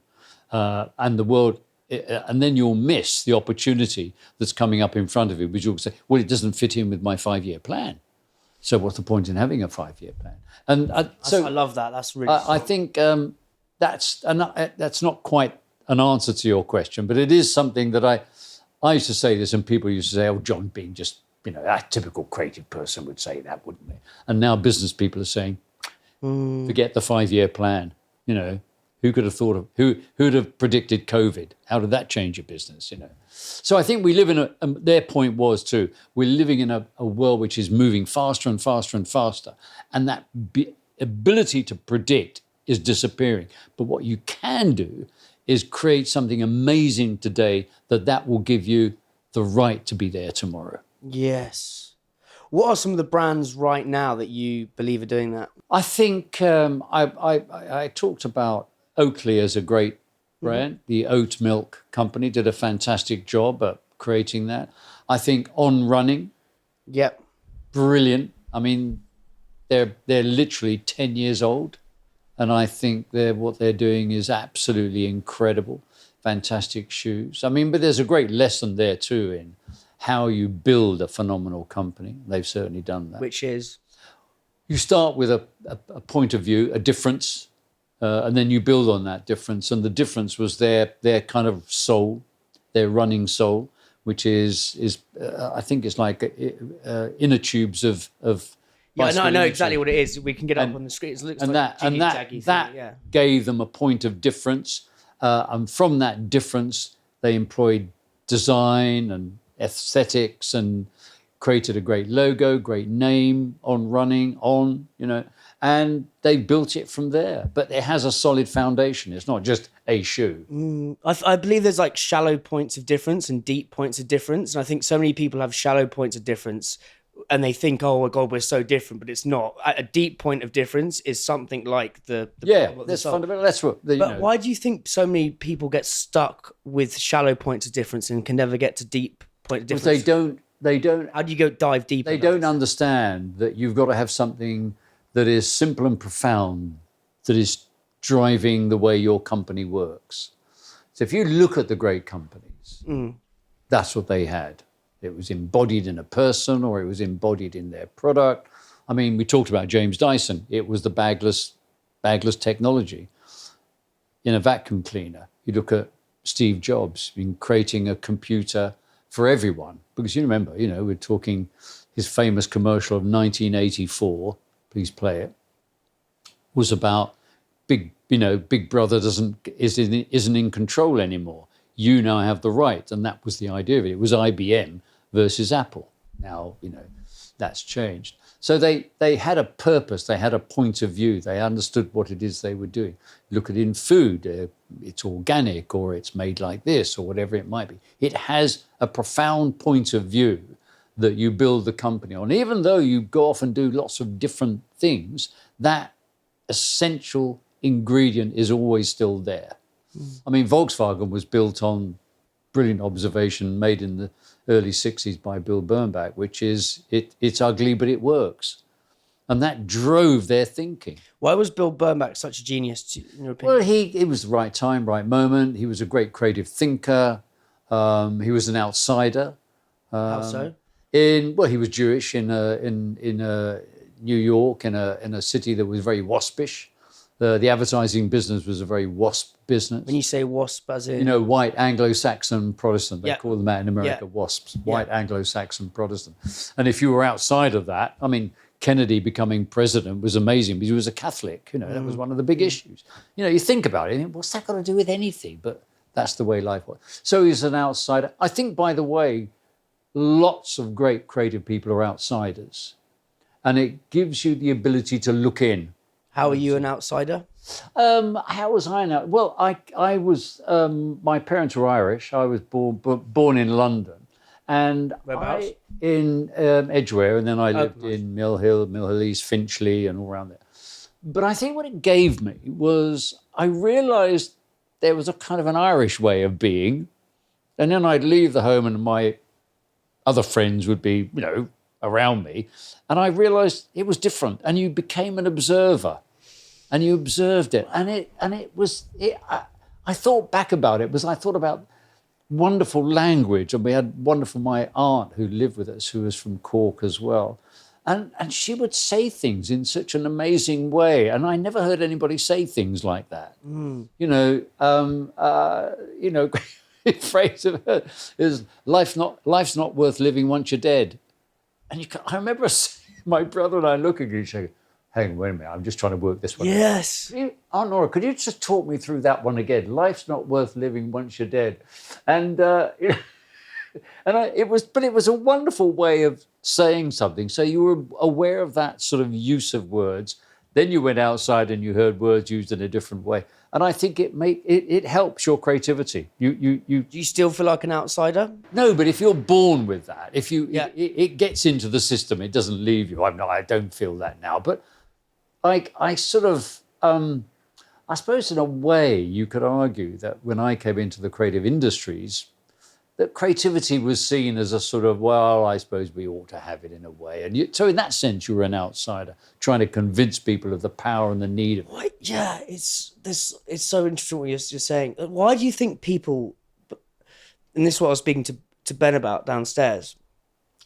And the world and then you'll miss the opportunity that's coming up in front of you, because you'll say, well, it doesn't fit in with my 5-year plan. So what's the point in having a 5-year plan? And so I love that. That's really I think that's not quite an answer to your question, but it is something that I used to say this, and people used to say, oh, John being just, a typical creative person would say that, wouldn't they? And now business people are saying, forget the 5-year plan. Who could have thought of, who would have predicted COVID? How did that change your business, So I think we live in their point was too, we're living in a world which is moving faster and faster and faster. And that ability to predict is disappearing. But what you can do is create something amazing today that will give you the right to be there tomorrow. Yes. What are some of the brands right now that you believe are doing that? I think I talked about Oakley as a great brand. The oat milk company did a fantastic job at creating that. I think On Running, yep, brilliant. I mean, they're literally 10 years old, and I think what they're doing is absolutely incredible. Fantastic shoes. I mean, but there's a great lesson there too in how you build a phenomenal company. They've certainly done that. Which is? You start with a point of view, a difference, and then you build on that difference. And the difference was their kind of soul, their running soul, which is I think it's like inner tubes of. Yeah, I know exactly what it is. We can get up on the screen. It looks that gave them a point of difference, and from that difference, they employed design and aesthetics and created a great logo, great name, On Running, and they built it from there. But it has a solid foundation. It's not just a shoe. I believe there's like shallow points of difference and deep points of difference. And I think so many people have shallow points of difference and they think, oh my God, we're so different, but it's not. A deep point of difference is something like that's fundamental. That's what. But why do you think so many people get stuck with shallow points of difference and can never get to deep point of difference? Because they don't. How do you go dive deeper? They don't understand that you've got to have something that is simple and profound, that is driving the way your company works. So if you look at the great companies, that's what they had. It was embodied in a person, or it was embodied in their product. I mean, we talked about James Dyson. It was the bagless technology in a vacuum cleaner. You look at Steve Jobs in creating a computer for everyone. Because you remember, we're talking his famous commercial of 1984, please play it, was about Big Brother isn't in control anymore. You now have the right. And that was the idea of it. It was IBM versus Apple. Now, that's changed. So they had a purpose. They had a point of view. They understood what it is they were doing. Look at it in food. It's organic, or it's made like this, or whatever it might be. It has a profound point of view that you build the company on. Even though you go off and do lots of different things, that essential ingredient is always still there. I mean, Volkswagen was built on brilliant observation made in the early 60s by Bill Bernbach, which is it's ugly, but it works. And that drove their thinking. Why was Bill Bernbach such a genius, in your opinion? Well, it was the right time, right moment. He was a great creative thinker. He was an outsider. How so? He was Jewish in New York, in a city that was very waspish. The advertising business was a very WASP business. When you say WASP, as in? White Anglo-Saxon Protestant. They call them that in America, WASPs, white Anglo-Saxon Protestant. And if you were outside of that, I mean, Kennedy becoming president was amazing because he was a Catholic. That was one of the big issues. You think about it, what's that got to do with anything? But that's the way life was. So he's an outsider. I think, by the way, lots of great creative people are outsiders. And it gives you the ability to look in. How are you an outsider? How was I an Well, I was. My parents were Irish. I was born in London, and in Edgware, and then I lived in Mill Hill East, Finchley, and all around there. But I think what it gave me was I realised there was a kind of an Irish way of being, and then I'd leave the home, and my other friends would be, around me, and I realised it was different. And you became an observer, and you observed it, and it was. I thought back about it because I thought about wonderful language. And we had my aunt who lived with us, who was from Cork as well. And she would say things in such an amazing way. And I never heard anybody say things like that. Phrase of her is life's not worth living once you're dead. And I remember my brother and I looking at each other, hang on, wait a minute, I'm just trying to work this one out. Yes. Aunt Nora, could you just talk me through that one again? Life's not worth living once you're dead. And it was a wonderful way of saying something. So you were aware of that sort of use of words. Then you went outside and you heard words used in a different way. And I think it helps your creativity. Do you still feel like an outsider? No, but if you're born with that, it gets into the system, it doesn't leave you. I don't feel that now. But I sort of, I suppose in a way you could argue that when I came into the creative industries, that creativity was seen as a sort of, well, I suppose we ought to have it in a way. And so in that sense, you were an outsider, trying to convince people of the power and the need of it. Yeah, it's so interesting what you're saying. Why do you think people, and this is what I was speaking to Ben about downstairs,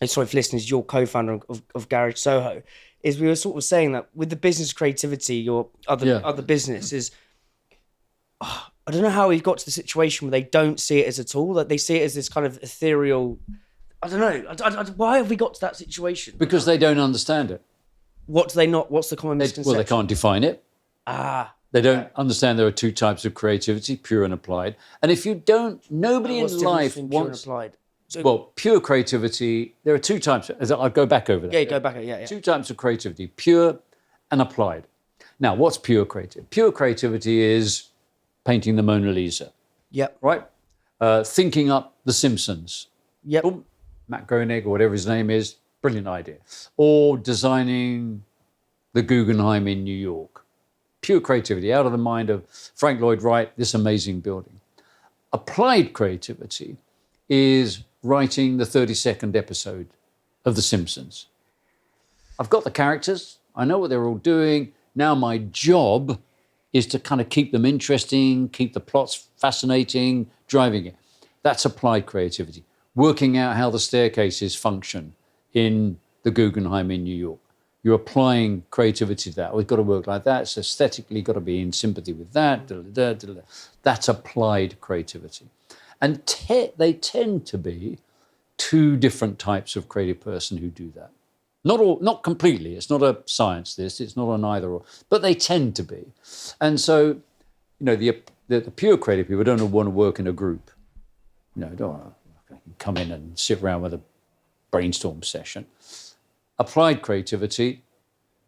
and sorry for listeners, you're co-founder of Garage Soho, is we were sort of saying that with the business creativity, your other business is, I don't know how we've got to the situation where they don't see it as a tool, that they see it as this kind of ethereal, I don't know. Why have we got to that situation? Because they don't understand it. What do they not, what's the common misconception? Well, they can't define it. They don't understand there are two types of creativity, pure and applied. And if you don't, nobody in life wants... Pure and applied? Well, pure creativity, there are two types. I'll go back over that. Yeah, go back. Yeah. Two types of creativity, pure and applied. Now, what's pure creativity? Pure creativity is painting the Mona Lisa. Yep. Right? Thinking up The Simpsons. Yep. Boom. Matt Groening or whatever his name is, brilliant idea. Or designing the Guggenheim in New York. Pure creativity, out of the mind of Frank Lloyd Wright, this amazing building. Applied creativity is writing the 32nd episode of The Simpsons. I've got the characters, I know what they're all doing. Now my job is to kind of keep them interesting, keep the plots fascinating, driving it. That's applied creativity. Working out how the staircases function in the Guggenheim in New York. You're applying creativity to that. We've got to work like that. It's aesthetically got to be in sympathy with that. That's applied creativity. And they tend to be two different types of creative person who do that. Not completely. It's not a science, this. It's not an either or. But they tend to be. And so, the pure creative people don't want to work in a group. Don't want to come in and sit around with a brainstorm session. Applied creativity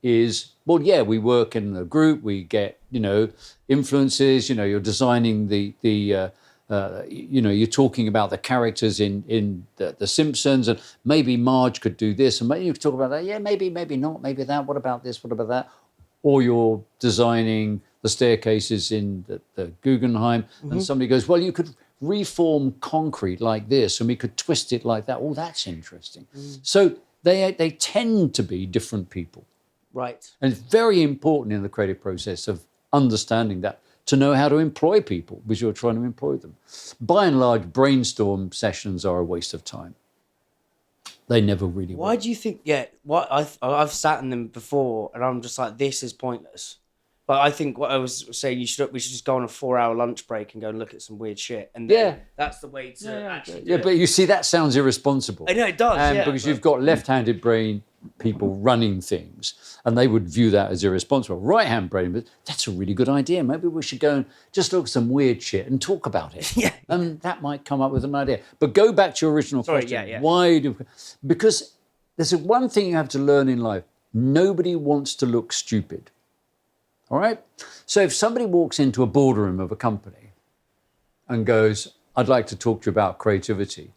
is, we work in a group. We get, influences. You're designing you're talking about the characters in the Simpsons, and maybe Marge could do this, and maybe you could talk about that. Yeah, maybe not, maybe that. What about this? What about that? Or you're designing the staircases in the Guggenheim, and somebody goes, well, you could reform concrete like this, and we could twist it like that. Oh, that's interesting. So they tend to be different people. Right. And it's very important in the creative process of understanding that, to know how to employ people because you're trying to employ them. By and large, brainstorm sessions are a waste of time. They never really work. Why do you think, I've sat in them before and I'm just like, this is pointless. But I think what I was saying, we should just go on a 4-hour lunch break and go and look at some weird shit. And then that's the way to actually do it. But you see, that sounds irresponsible. I know, it does, because you've got left-handed brain people running things, and they would view that as irresponsible. Right-hand brain, but that's a really good idea. Maybe we should go and just look at some weird shit and talk about it. And that might come up with an idea. But go back to your original question. Because there's one thing you have to learn in life. Nobody wants to look stupid. All right? So if somebody walks into a boardroom of a company and goes, I'd like to talk to you about creativity,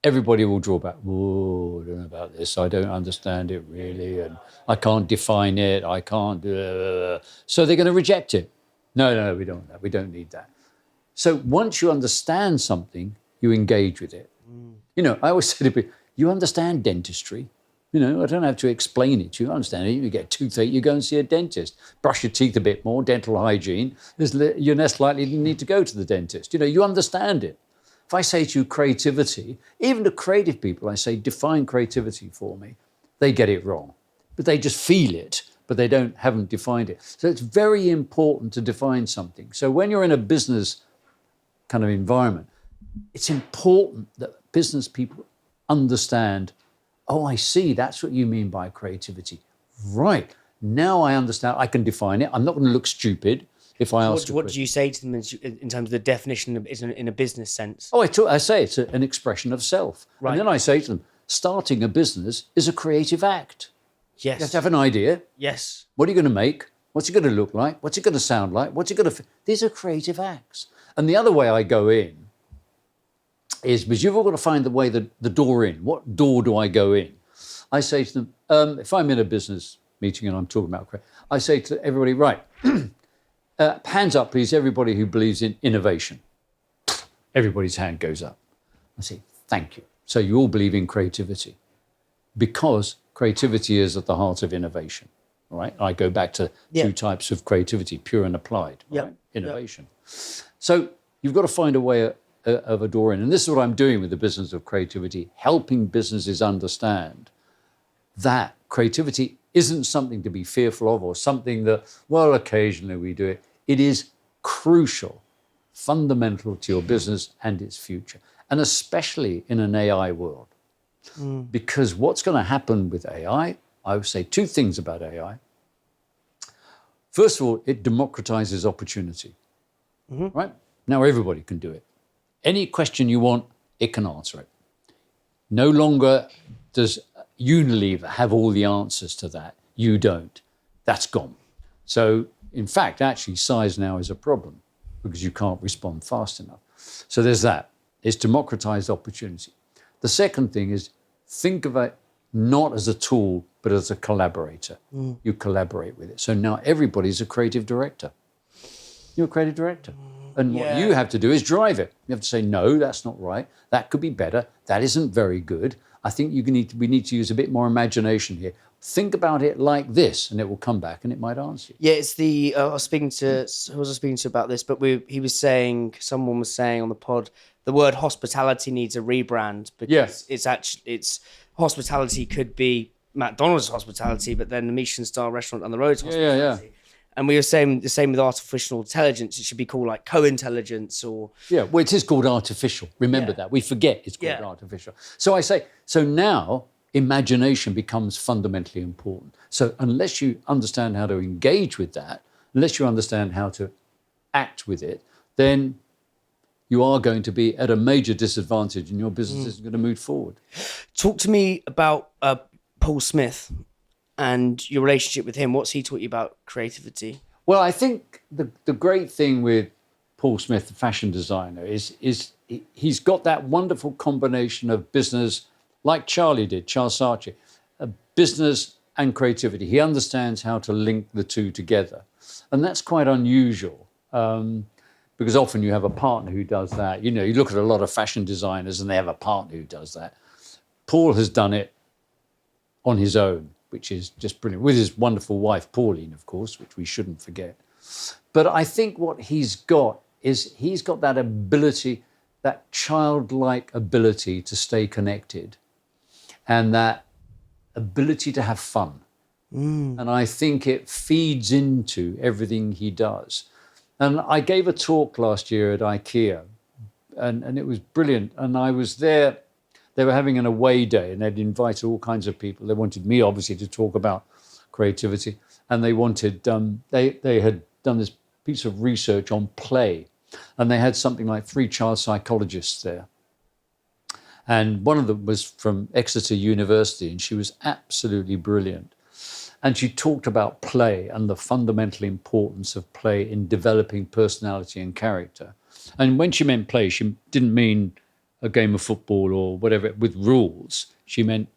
everybody will draw back. Whoa, I don't know about this. I don't understand it really. And I can't define it. I can't do it. So they're going to reject it. No, we don't want that. We don't need that. So once you understand something, you engage with it. I always say to people, you understand dentistry. I don't have to explain it to you. Understand it. You get toothache, you go and see a dentist. Brush your teeth a bit more, dental hygiene. You're less likely to need to go to the dentist. You understand it. If I say to you creativity, even to creative people, I say, define creativity for me. They get it wrong, but they just feel it, but they haven't defined it. So it's very important to define something. So when you're in a business kind of environment, it's important that business people understand, oh, I see, that's what you mean by creativity. Right, now I understand, I can define it. I'm not going to look stupid if I ask. What do you say to them in terms of the definition in a business sense? Oh, I say it's an expression of self. Right. And then I say to them, starting a business is a creative act. Yes. You have to have an idea. Yes. What are you going to make? What's it going to look like? What's it going to sound like? What's it going to... These are creative acts. And the other way I go in is, because you've all got to find the way the door in. What door do I go in? I say to them, if I'm in a business meeting and I'm talking about... I say to everybody, right, hands up, please, everybody who believes in innovation. Everybody's hand goes up. I say, thank you. So you all believe in creativity, because creativity is at the heart of innovation, all right? I go back to two types of creativity, pure and applied, right? Innovation. So you've got to find a way of a door in. And this is what I'm doing with the business of creativity, helping businesses understand that creativity isn't something to be fearful of or something that, well, occasionally we do it. It is crucial, fundamental to your business and its future, and especially in an AI world. Because what's going to happen with AI, I would say two things about AI. First of all, it democratizes opportunity, right? Now everybody can do it. Any question you want, it can answer it. No longer does Unilever have all the answers to that. You don't. That's gone. So, in fact, actually, size now is a problem because you can't respond fast enough. So there's that. It's democratized opportunity. The second thing is, think of it not as a tool, but as a collaborator. You collaborate with it. So now everybody's a creative director. You're a creative director. And what you have to do is drive it. You have to say, no, that's not right. That could be better. That isn't very good. I think we need to use a bit more imagination here. Think about it like this, and it will come back and it might answer you. Yeah, it's the, I was speaking to, who was I speaking to about this? But someone was saying on the pod, the word hospitality needs a rebrand, because it's hospitality could be McDonald's hospitality, but then the Michelin star restaurant on the road hospitality. And we were saying the same with artificial intelligence. It should be called like co-intelligence or... Yeah, well, it is called artificial. Remember that. We forget it's called artificial. So I say, so now imagination becomes fundamentally important. So unless you understand how to engage with that, unless you understand how to act with it, then you are going to be at a major disadvantage and your business isn't going to move forward. Talk to me about Paul Smith and your relationship with him. What's he taught you about creativity? Well, I think the great thing with Paul Smith, the fashion designer, is he's got that wonderful combination of business, like Charlie did, Charles Saatchi, business and creativity. He understands how to link the two together. And that's quite unusual, because often you have a partner who does that. You know, you look at a lot of fashion designers and they have a partner who does that. Paul has done it on his own, which is just brilliant, with his wonderful wife, Pauline, of course, which we shouldn't forget. But I think what he's got is he's got that ability, that childlike ability to stay connected and that ability to have fun. And I think it feeds into everything he does. And I gave a talk last year at IKEA, and it was brilliant. And I was there. They were having an away day and they'd invited all kinds of people. They wanted me, obviously, to talk about creativity. And they wanted, they had done this piece of research on play. And they had something like 3 child psychologists there. And one of them was from Exeter University, and she was absolutely brilliant. And she talked about play and the fundamental importance of play in developing personality and character. And when she meant play, she didn't mean a game of football or whatever with rules. She meant,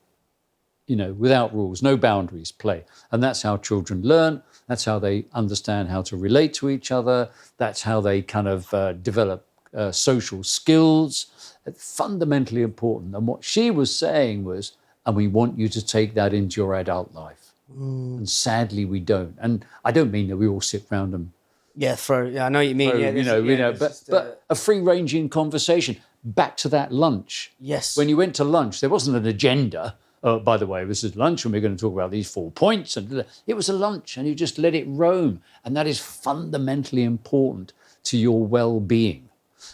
you know, without rules, no boundaries, play. And that's how children learn. That's how they understand how to relate to each other. That's how they kind of develop social skills. It's fundamentally important. And what she was saying was, and we want you to take that into your adult life. And sadly, we don't. And I don't mean that we all sit around and I know what you mean. but a free-ranging conversation. back to that lunch. Yes. When you went to lunch, there wasn't an agenda. By the way, this is lunch and we're going to talk about these 4 points. And it was a lunch and you just let it roam. And that is fundamentally important to your well-being.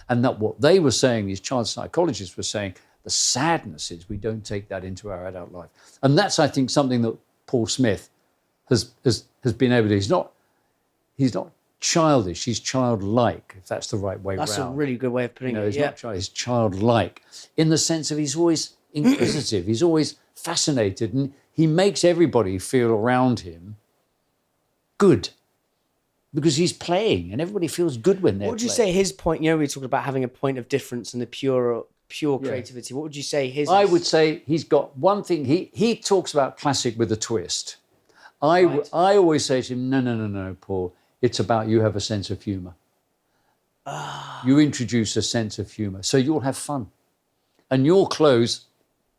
And that what they were saying, these child psychologists were saying, the sadness is we don't take that into our adult life. And that's, I think, something that Paul Smith has been able to. He's not childish, he's childlike, if that's the right way around. That's a really good way of putting it. He's not child, he's childlike in the sense of he's always inquisitive, he's always fascinated, and he makes everybody feel around him good because he's playing and everybody feels good when they're What would you playing. say his point, we were talking about having a point of difference and the pure creativity. What would you say his I is? would say he's got one thing, he talks about classic with a twist. I always say to him, no, Paul, it's about you have a sense of humour. You introduce a sense of humour, so you'll have fun. And your clothes,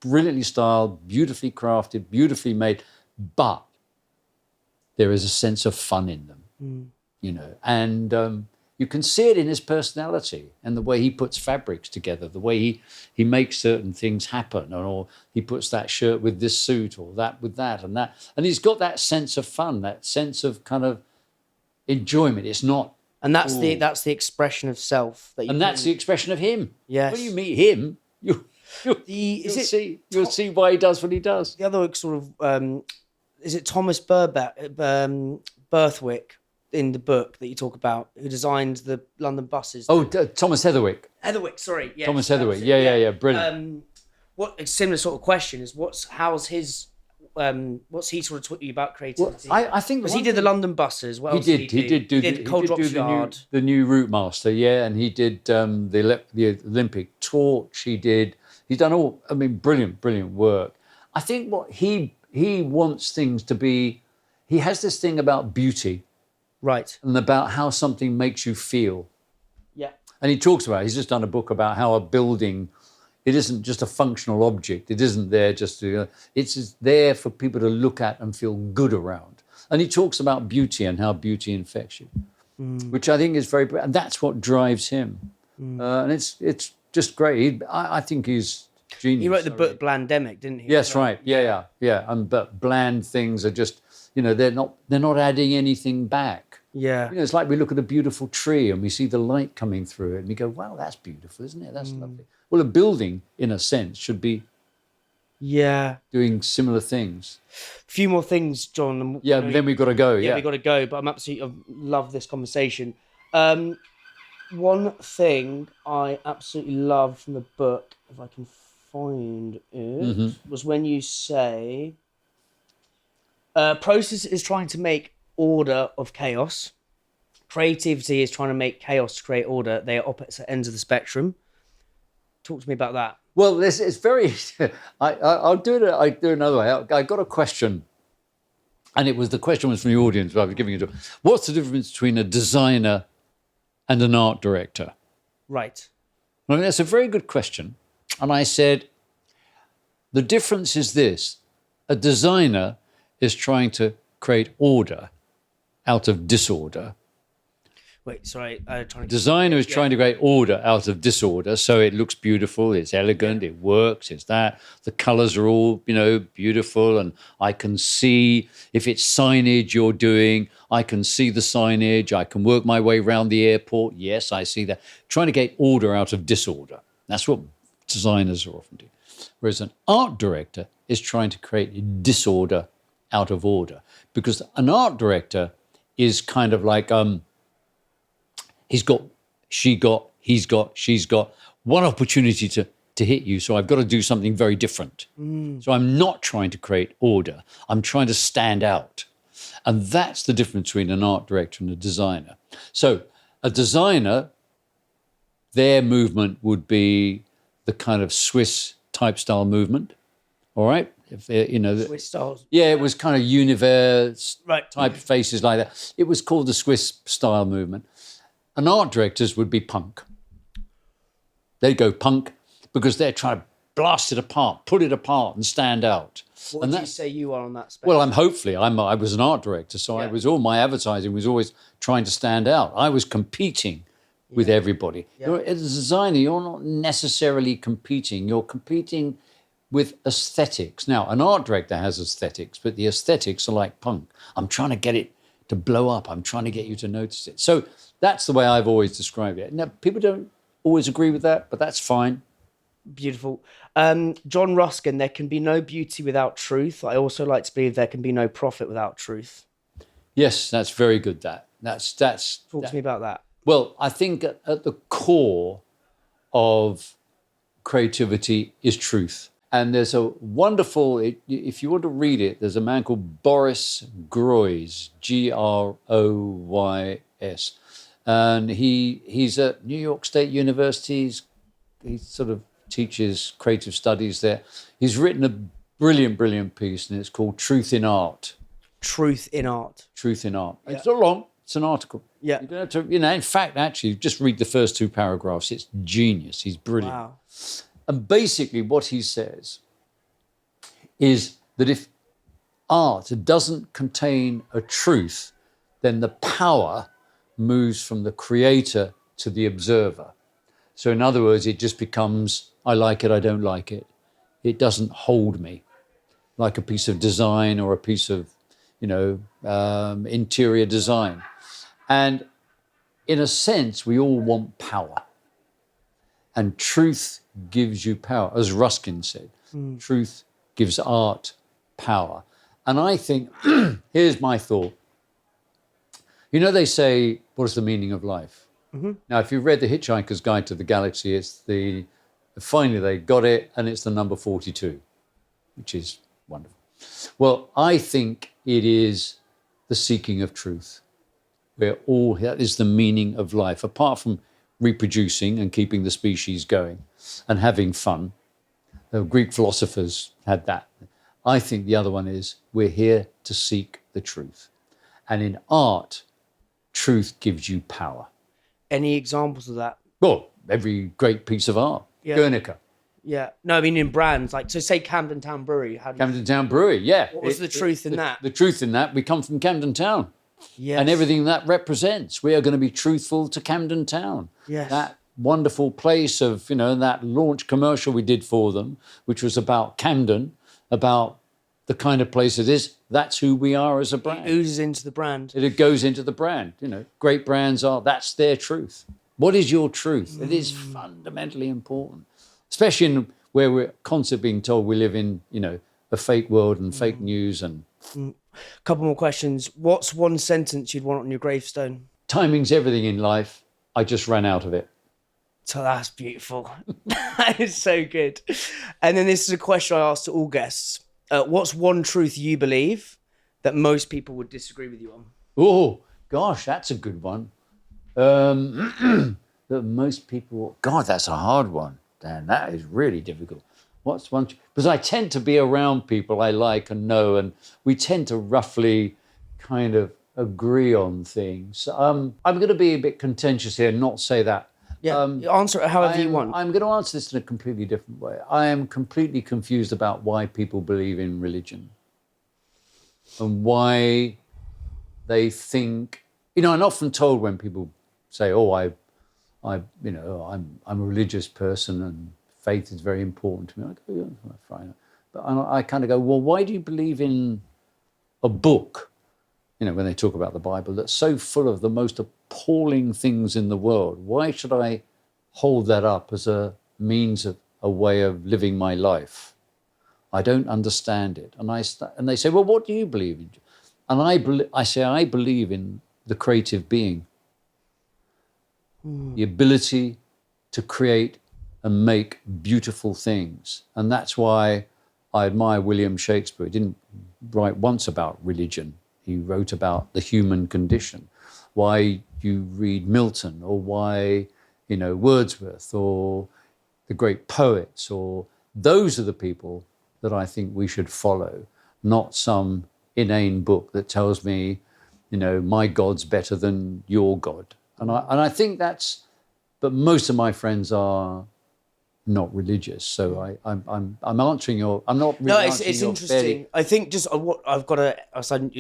brilliantly styled, beautifully crafted, beautifully made, but there is a sense of fun in them, and you can see it in his personality and the way he puts fabrics together, the way he makes certain things happen, or he puts that shirt with this suit or that with that and that. And he's got that sense of fun, that sense of kind of enjoyment. It's not... And that's the expression of self. That's the expression of him. Yes. When you meet him, you'll see why he does what he does. The other sort of... is it Thomas Berthwick in the book that you talk about, who designed the London buses? Thomas Heatherwick. Heatherwick, sorry. Yes, Thomas Heatherwick. Yeah, brilliant. What a similar sort of question is what's he sort of taught you about creativity? Well, I think because he did the London buses. What else he did the Cold Drops Yard, the new Route Master, and he did the Olympic Torch. He's done all. I mean, brilliant work. I think what he wants things to be. He has this thing about beauty, right, and about how something makes you feel. Yeah, and he talks about. He's just done a book about how a building. It isn't just a functional object. It isn't there just to... It's there for people to look at and feel good around. And he talks about beauty and how beauty infects you, which I think is very... And that's what drives him. And it's just great. I think he's genius. He wrote the book Blandemic, didn't he? Yes, right. Yeah. But bland things are just... they're not adding anything back. Yeah. It's like we look at a beautiful tree and we see the light coming through it and we go, wow, that's beautiful, isn't it? That's lovely. Well, a building, in a sense, should be doing similar things. A few more things, John. Then we've got to go. Yeah, we've got to go, but I love this conversation. One thing I absolutely love from the book, if I can find it, was when you say, process is trying to make order of chaos. Creativity is trying to make chaos to create order. They are opposite ends of the spectrum. Talk to me about that. Well, it's very... I'll do it. I do another way. I got a question, and the question was from the audience, but I was giving it to... What's the difference between a designer and an art director? Right. I mean, that's a very good question. And I said, the difference is this. A designer is trying to create order out of disorder. Wait, sorry. Designer is trying to create order out of disorder, so it looks beautiful, it's elegant, it works, it's that. The colours are all, beautiful, and I can see if it's signage you're doing, I can see the signage, I can work my way around the airport. Yes, I see that. Trying to get order out of disorder. That's what designers are often doing. Whereas an art director is trying to create disorder out of order, because an art director is kind of like he's got, she's got one opportunity to hit you, so I've got to do something very different. So I'm not trying to create order, I'm trying to stand out. And that's the difference between an art director and a designer. So a designer, their movement would be the kind of Swiss type style movement, all right? Swiss styles. Yeah, it was kind of universe right. type faces like that. It was called the Swiss style movement. And art directors would be punk. They'd go punk because they're trying to blast it apart, pull it apart and stand out. What would you say you are on that spectrum? Well, I was an art director, so all my advertising was always trying to stand out. I was competing with everybody. Yeah. You're, as a designer, you're not necessarily competing. You're competing with aesthetics. Now, an art director has aesthetics, but the aesthetics are like punk. I'm trying to get it to blow up. I'm trying to get you to notice it. So that's the way I've always described it. Now, people don't always agree with that, but that's fine. Beautiful. John Ruskin, there can be no beauty without truth. I also like to believe there can be no profit without truth. Yes, that's very good. That's Talk to me about that. Well, I think at the core of creativity is truth. And there's a wonderful, if you want to read it, there's a man called Boris Groys, Groys. And he's at New York State University. He sort of teaches creative studies there. He's written a brilliant piece, and it's called Truth in Art. Truth in Art. Truth in Art. Yeah. It's not long. It's an article. Yeah. You don't have to, in fact, actually, just read the first 2 paragraphs. It's genius. He's brilliant. Wow. And basically what he says is that if art doesn't contain a truth, then the power moves from the creator to the observer. So in other words, it just becomes, I like it, I don't like it. It doesn't hold me like a piece of design or a piece of, interior design. And in a sense, we all want power. And truth gives you power, as Ruskin said. Truth gives art power. And I think, here's my thought. They say, what is the meaning of life? Mm-hmm. Now, if you've read The Hitchhiker's Guide to the Galaxy, finally they got it, and it's the number 42, which is wonderful. Well, I think it is the seeking of truth. That is the meaning of life, apart from reproducing and keeping the species going and having fun. The Greek philosophers had that. I think the other one is we're here to seek the truth. And in art, truth gives you power. Any examples of that? Well, every great piece of art. Yeah. Guernica. Yeah. No, I mean in brands, like, so say Camden Town Brewery. Camden Town Brewery, yeah. What was the truth in that? The truth in that, we come from Camden Town. Yes. And everything that represents. We are going to be truthful to Camden Town. Yes. That wonderful place of, that launch commercial we did for them, which was about Camden, about the kind of place it is. That's who we are as a brand. It oozes into the brand. It goes into the brand. Great brands that's their truth. What is your truth? It is fundamentally important, especially where we're constantly being told we live in, a fake world and fake news. And Couple more questions. What's one sentence you'd want on your gravestone? Timing's everything in life. I just ran out of it. So that's beautiful. That is so good. And then this is a question I ask to all guests. What's one truth you believe that most people would disagree with you on? Oh, gosh, that's a good one. That most people... God, that's a hard one, Dan. That is really difficult. What's one... Because I tend to be around people I like and know, and we tend to roughly kind of agree on things. I'm going to be a bit contentious here and not say that. Yeah, answer it however you want. I'm going to answer this in a completely different way. I am completely confused about why people believe in religion and why they think... I'm often told when people say, I'm a religious person and faith is very important to me. I go, yeah, fine. But I kind of go, well, why do you believe in a book, when they talk about the Bible, that's so full of the most appalling things in the world? Why should I hold that up as a means of a way of living my life? I don't understand it. And they say, well, what do you believe in? And I say, I believe in the creative being, the ability to create and make beautiful things. And that's why I admire William Shakespeare. He didn't write once about religion. He wrote about the human condition. Why you read Milton, or why, Wordsworth, or the great poets, or those are the people that I think we should follow, not some inane book that tells me, my God's better than your God. And I think that's, but most of my friends are not religious, so I'm answering your. I'm not. Really no, it's interesting. fairly... I think just what I've got to. I think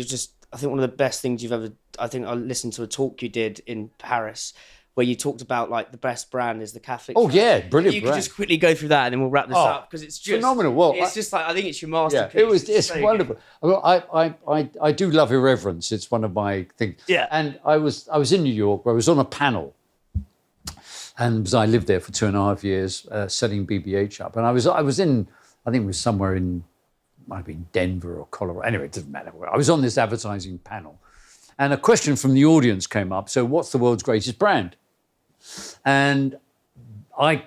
one of the best things you've ever. I think I listened to a talk you did in Paris where you talked about like the best brand is the Catholic. Oh Church. yeah, brilliant. You could just quickly go through that, and then we'll wrap this up because it's just phenomenal. Well, it's just like I think it's your masterpiece. Yeah, it's so wonderful. Well, I do love irreverence. It's one of my things. Yeah. And I was in New York where I was on a panel, and because I lived there for 2.5 years, setting BBH up, and I was in, I think it was somewhere in, might have been Denver or Colorado. Anyway, it doesn't matter. I was on this advertising panel, and a question from the audience came up. So, what's the world's greatest brand? And I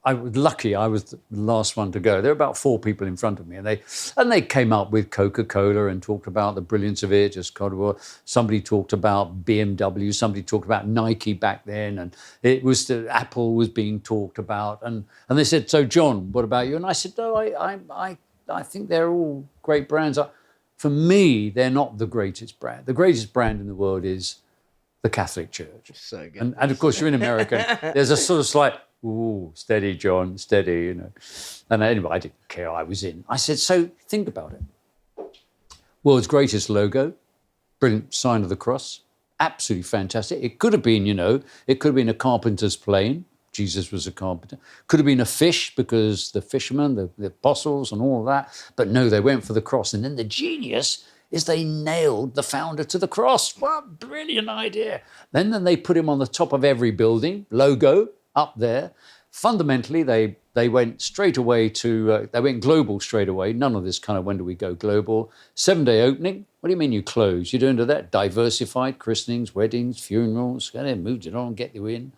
was lucky. I was the last one to go. There were about 4 people in front of me, and they came up with Coca-Cola and talked about the brilliance of it. Somebody talked about BMW. Somebody talked about Nike back then, and it was Apple was being talked about. And they said, "So, John, what about you?" And I said, "No, I think they're all great brands. For me, they're not the greatest brand. The greatest brand in the world is the Catholic Church." So good. And of course, you're in America. There's a sort of slight, ooh, steady, John, steady, you know. And anyway, I didn't care. I was in. I said, so think about it. World's greatest logo, brilliant sign of the cross, absolutely fantastic. It could have been, it could have been a carpenter's plane. Jesus was a carpenter. Could have been a fish because the fishermen, the apostles and all of that. But no, they went for the cross. And then the genius is they nailed the founder to the cross. What a brilliant idea. Then they put him on the top of every building, logo up there. Fundamentally, they went straight away to, they went global straight away. None of this kind of, when do we go global? 7-day opening. What do you mean you close? You don't do that. Diversified, christenings, weddings, funerals. They moved it on, get you in.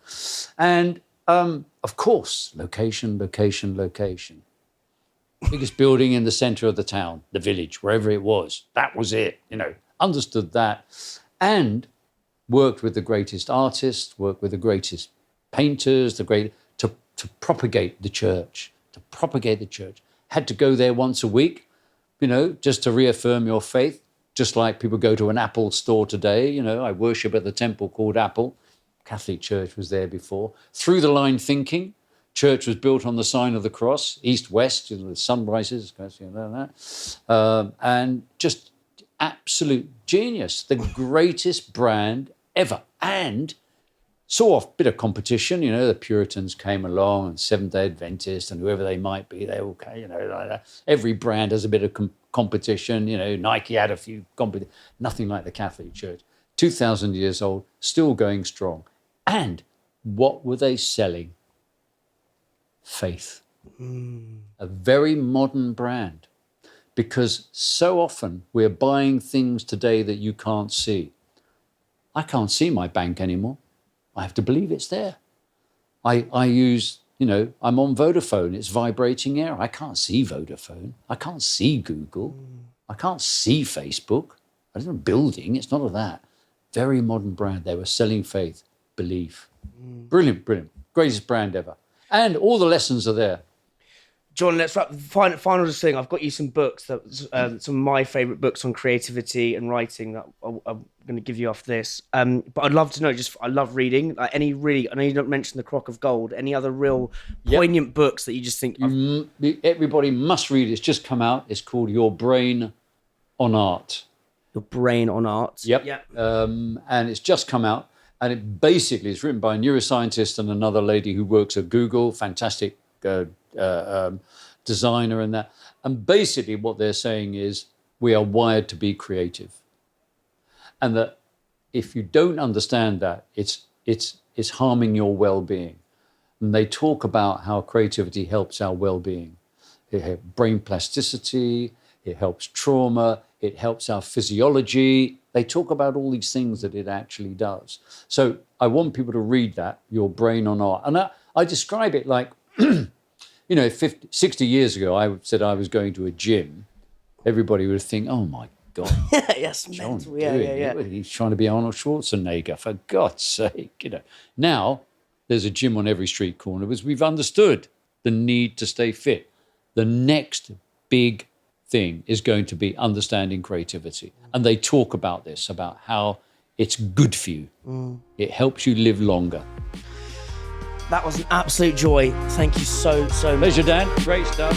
And of course, location. Biggest building in the center of the town, the village, wherever it was. That was it, understood that. And worked with the greatest artists, worked with the greatest painters, to propagate the church, Had to go there once a week, just to reaffirm your faith, just like people go to an Apple store today. I worship at the temple called Apple. Catholic Church was there before. Through the line thinking. Church was built on the sign of the cross, east-west, the sunrises, and just absolute genius, the greatest brand ever. And saw a bit of competition, the Puritans came along and Seventh-day Adventists and whoever they might be, they all came, like that. Every brand has a bit of competition, Nike had a few competition, nothing like the Catholic Church. 2,000 years old, still going strong. And what were they selling? Faith. A very modern brand, because so often we're buying things today that you can't see. I can't see my bank anymore. I have to believe it's there. I use, I'm on Vodafone. It's vibrating air. I can't see Vodafone. I can't see Google. I can't see Facebook. I don't know, building. It's none of that. Very modern brand. They were selling faith, belief. Brilliant. Greatest brand ever. And all the lessons are there. John, let's wrap. Final thing. I've got you some books, some of my favourite books on creativity and writing that I'm going to give you after this. But I'd love to know. I love reading. Like I know you don't mention The Crock of Gold. Any other real poignant books that you just think everybody must read? It's just come out. It's called Your Brain on Art. Your Brain on Art. Yep. And it's just come out. And it basically is written by a neuroscientist and another lady who works at Google, fantastic designer and that. And basically what they're saying is we are wired to be creative. And that if you don't understand that, it's harming your well-being. And they talk about how creativity helps our well-being. It helps brain plasticity, it helps trauma, it helps our physiology. They talk about all these things that it actually does. So I want people to read that, Your Brain on Art. And I describe it like, 60 years ago, I said I was going to a gym. Everybody would think, oh my God. Yes, John, mental. Yeah. He's trying to be Arnold Schwarzenegger, for God's sake. Now there's a gym on every street corner because we've understood the need to stay fit. The next big thing is going to be understanding creativity. And they talk about this, about how it's good for you. It helps you live longer. That was an absolute joy. Thank you so much. Pleasure, Dan. Great stuff.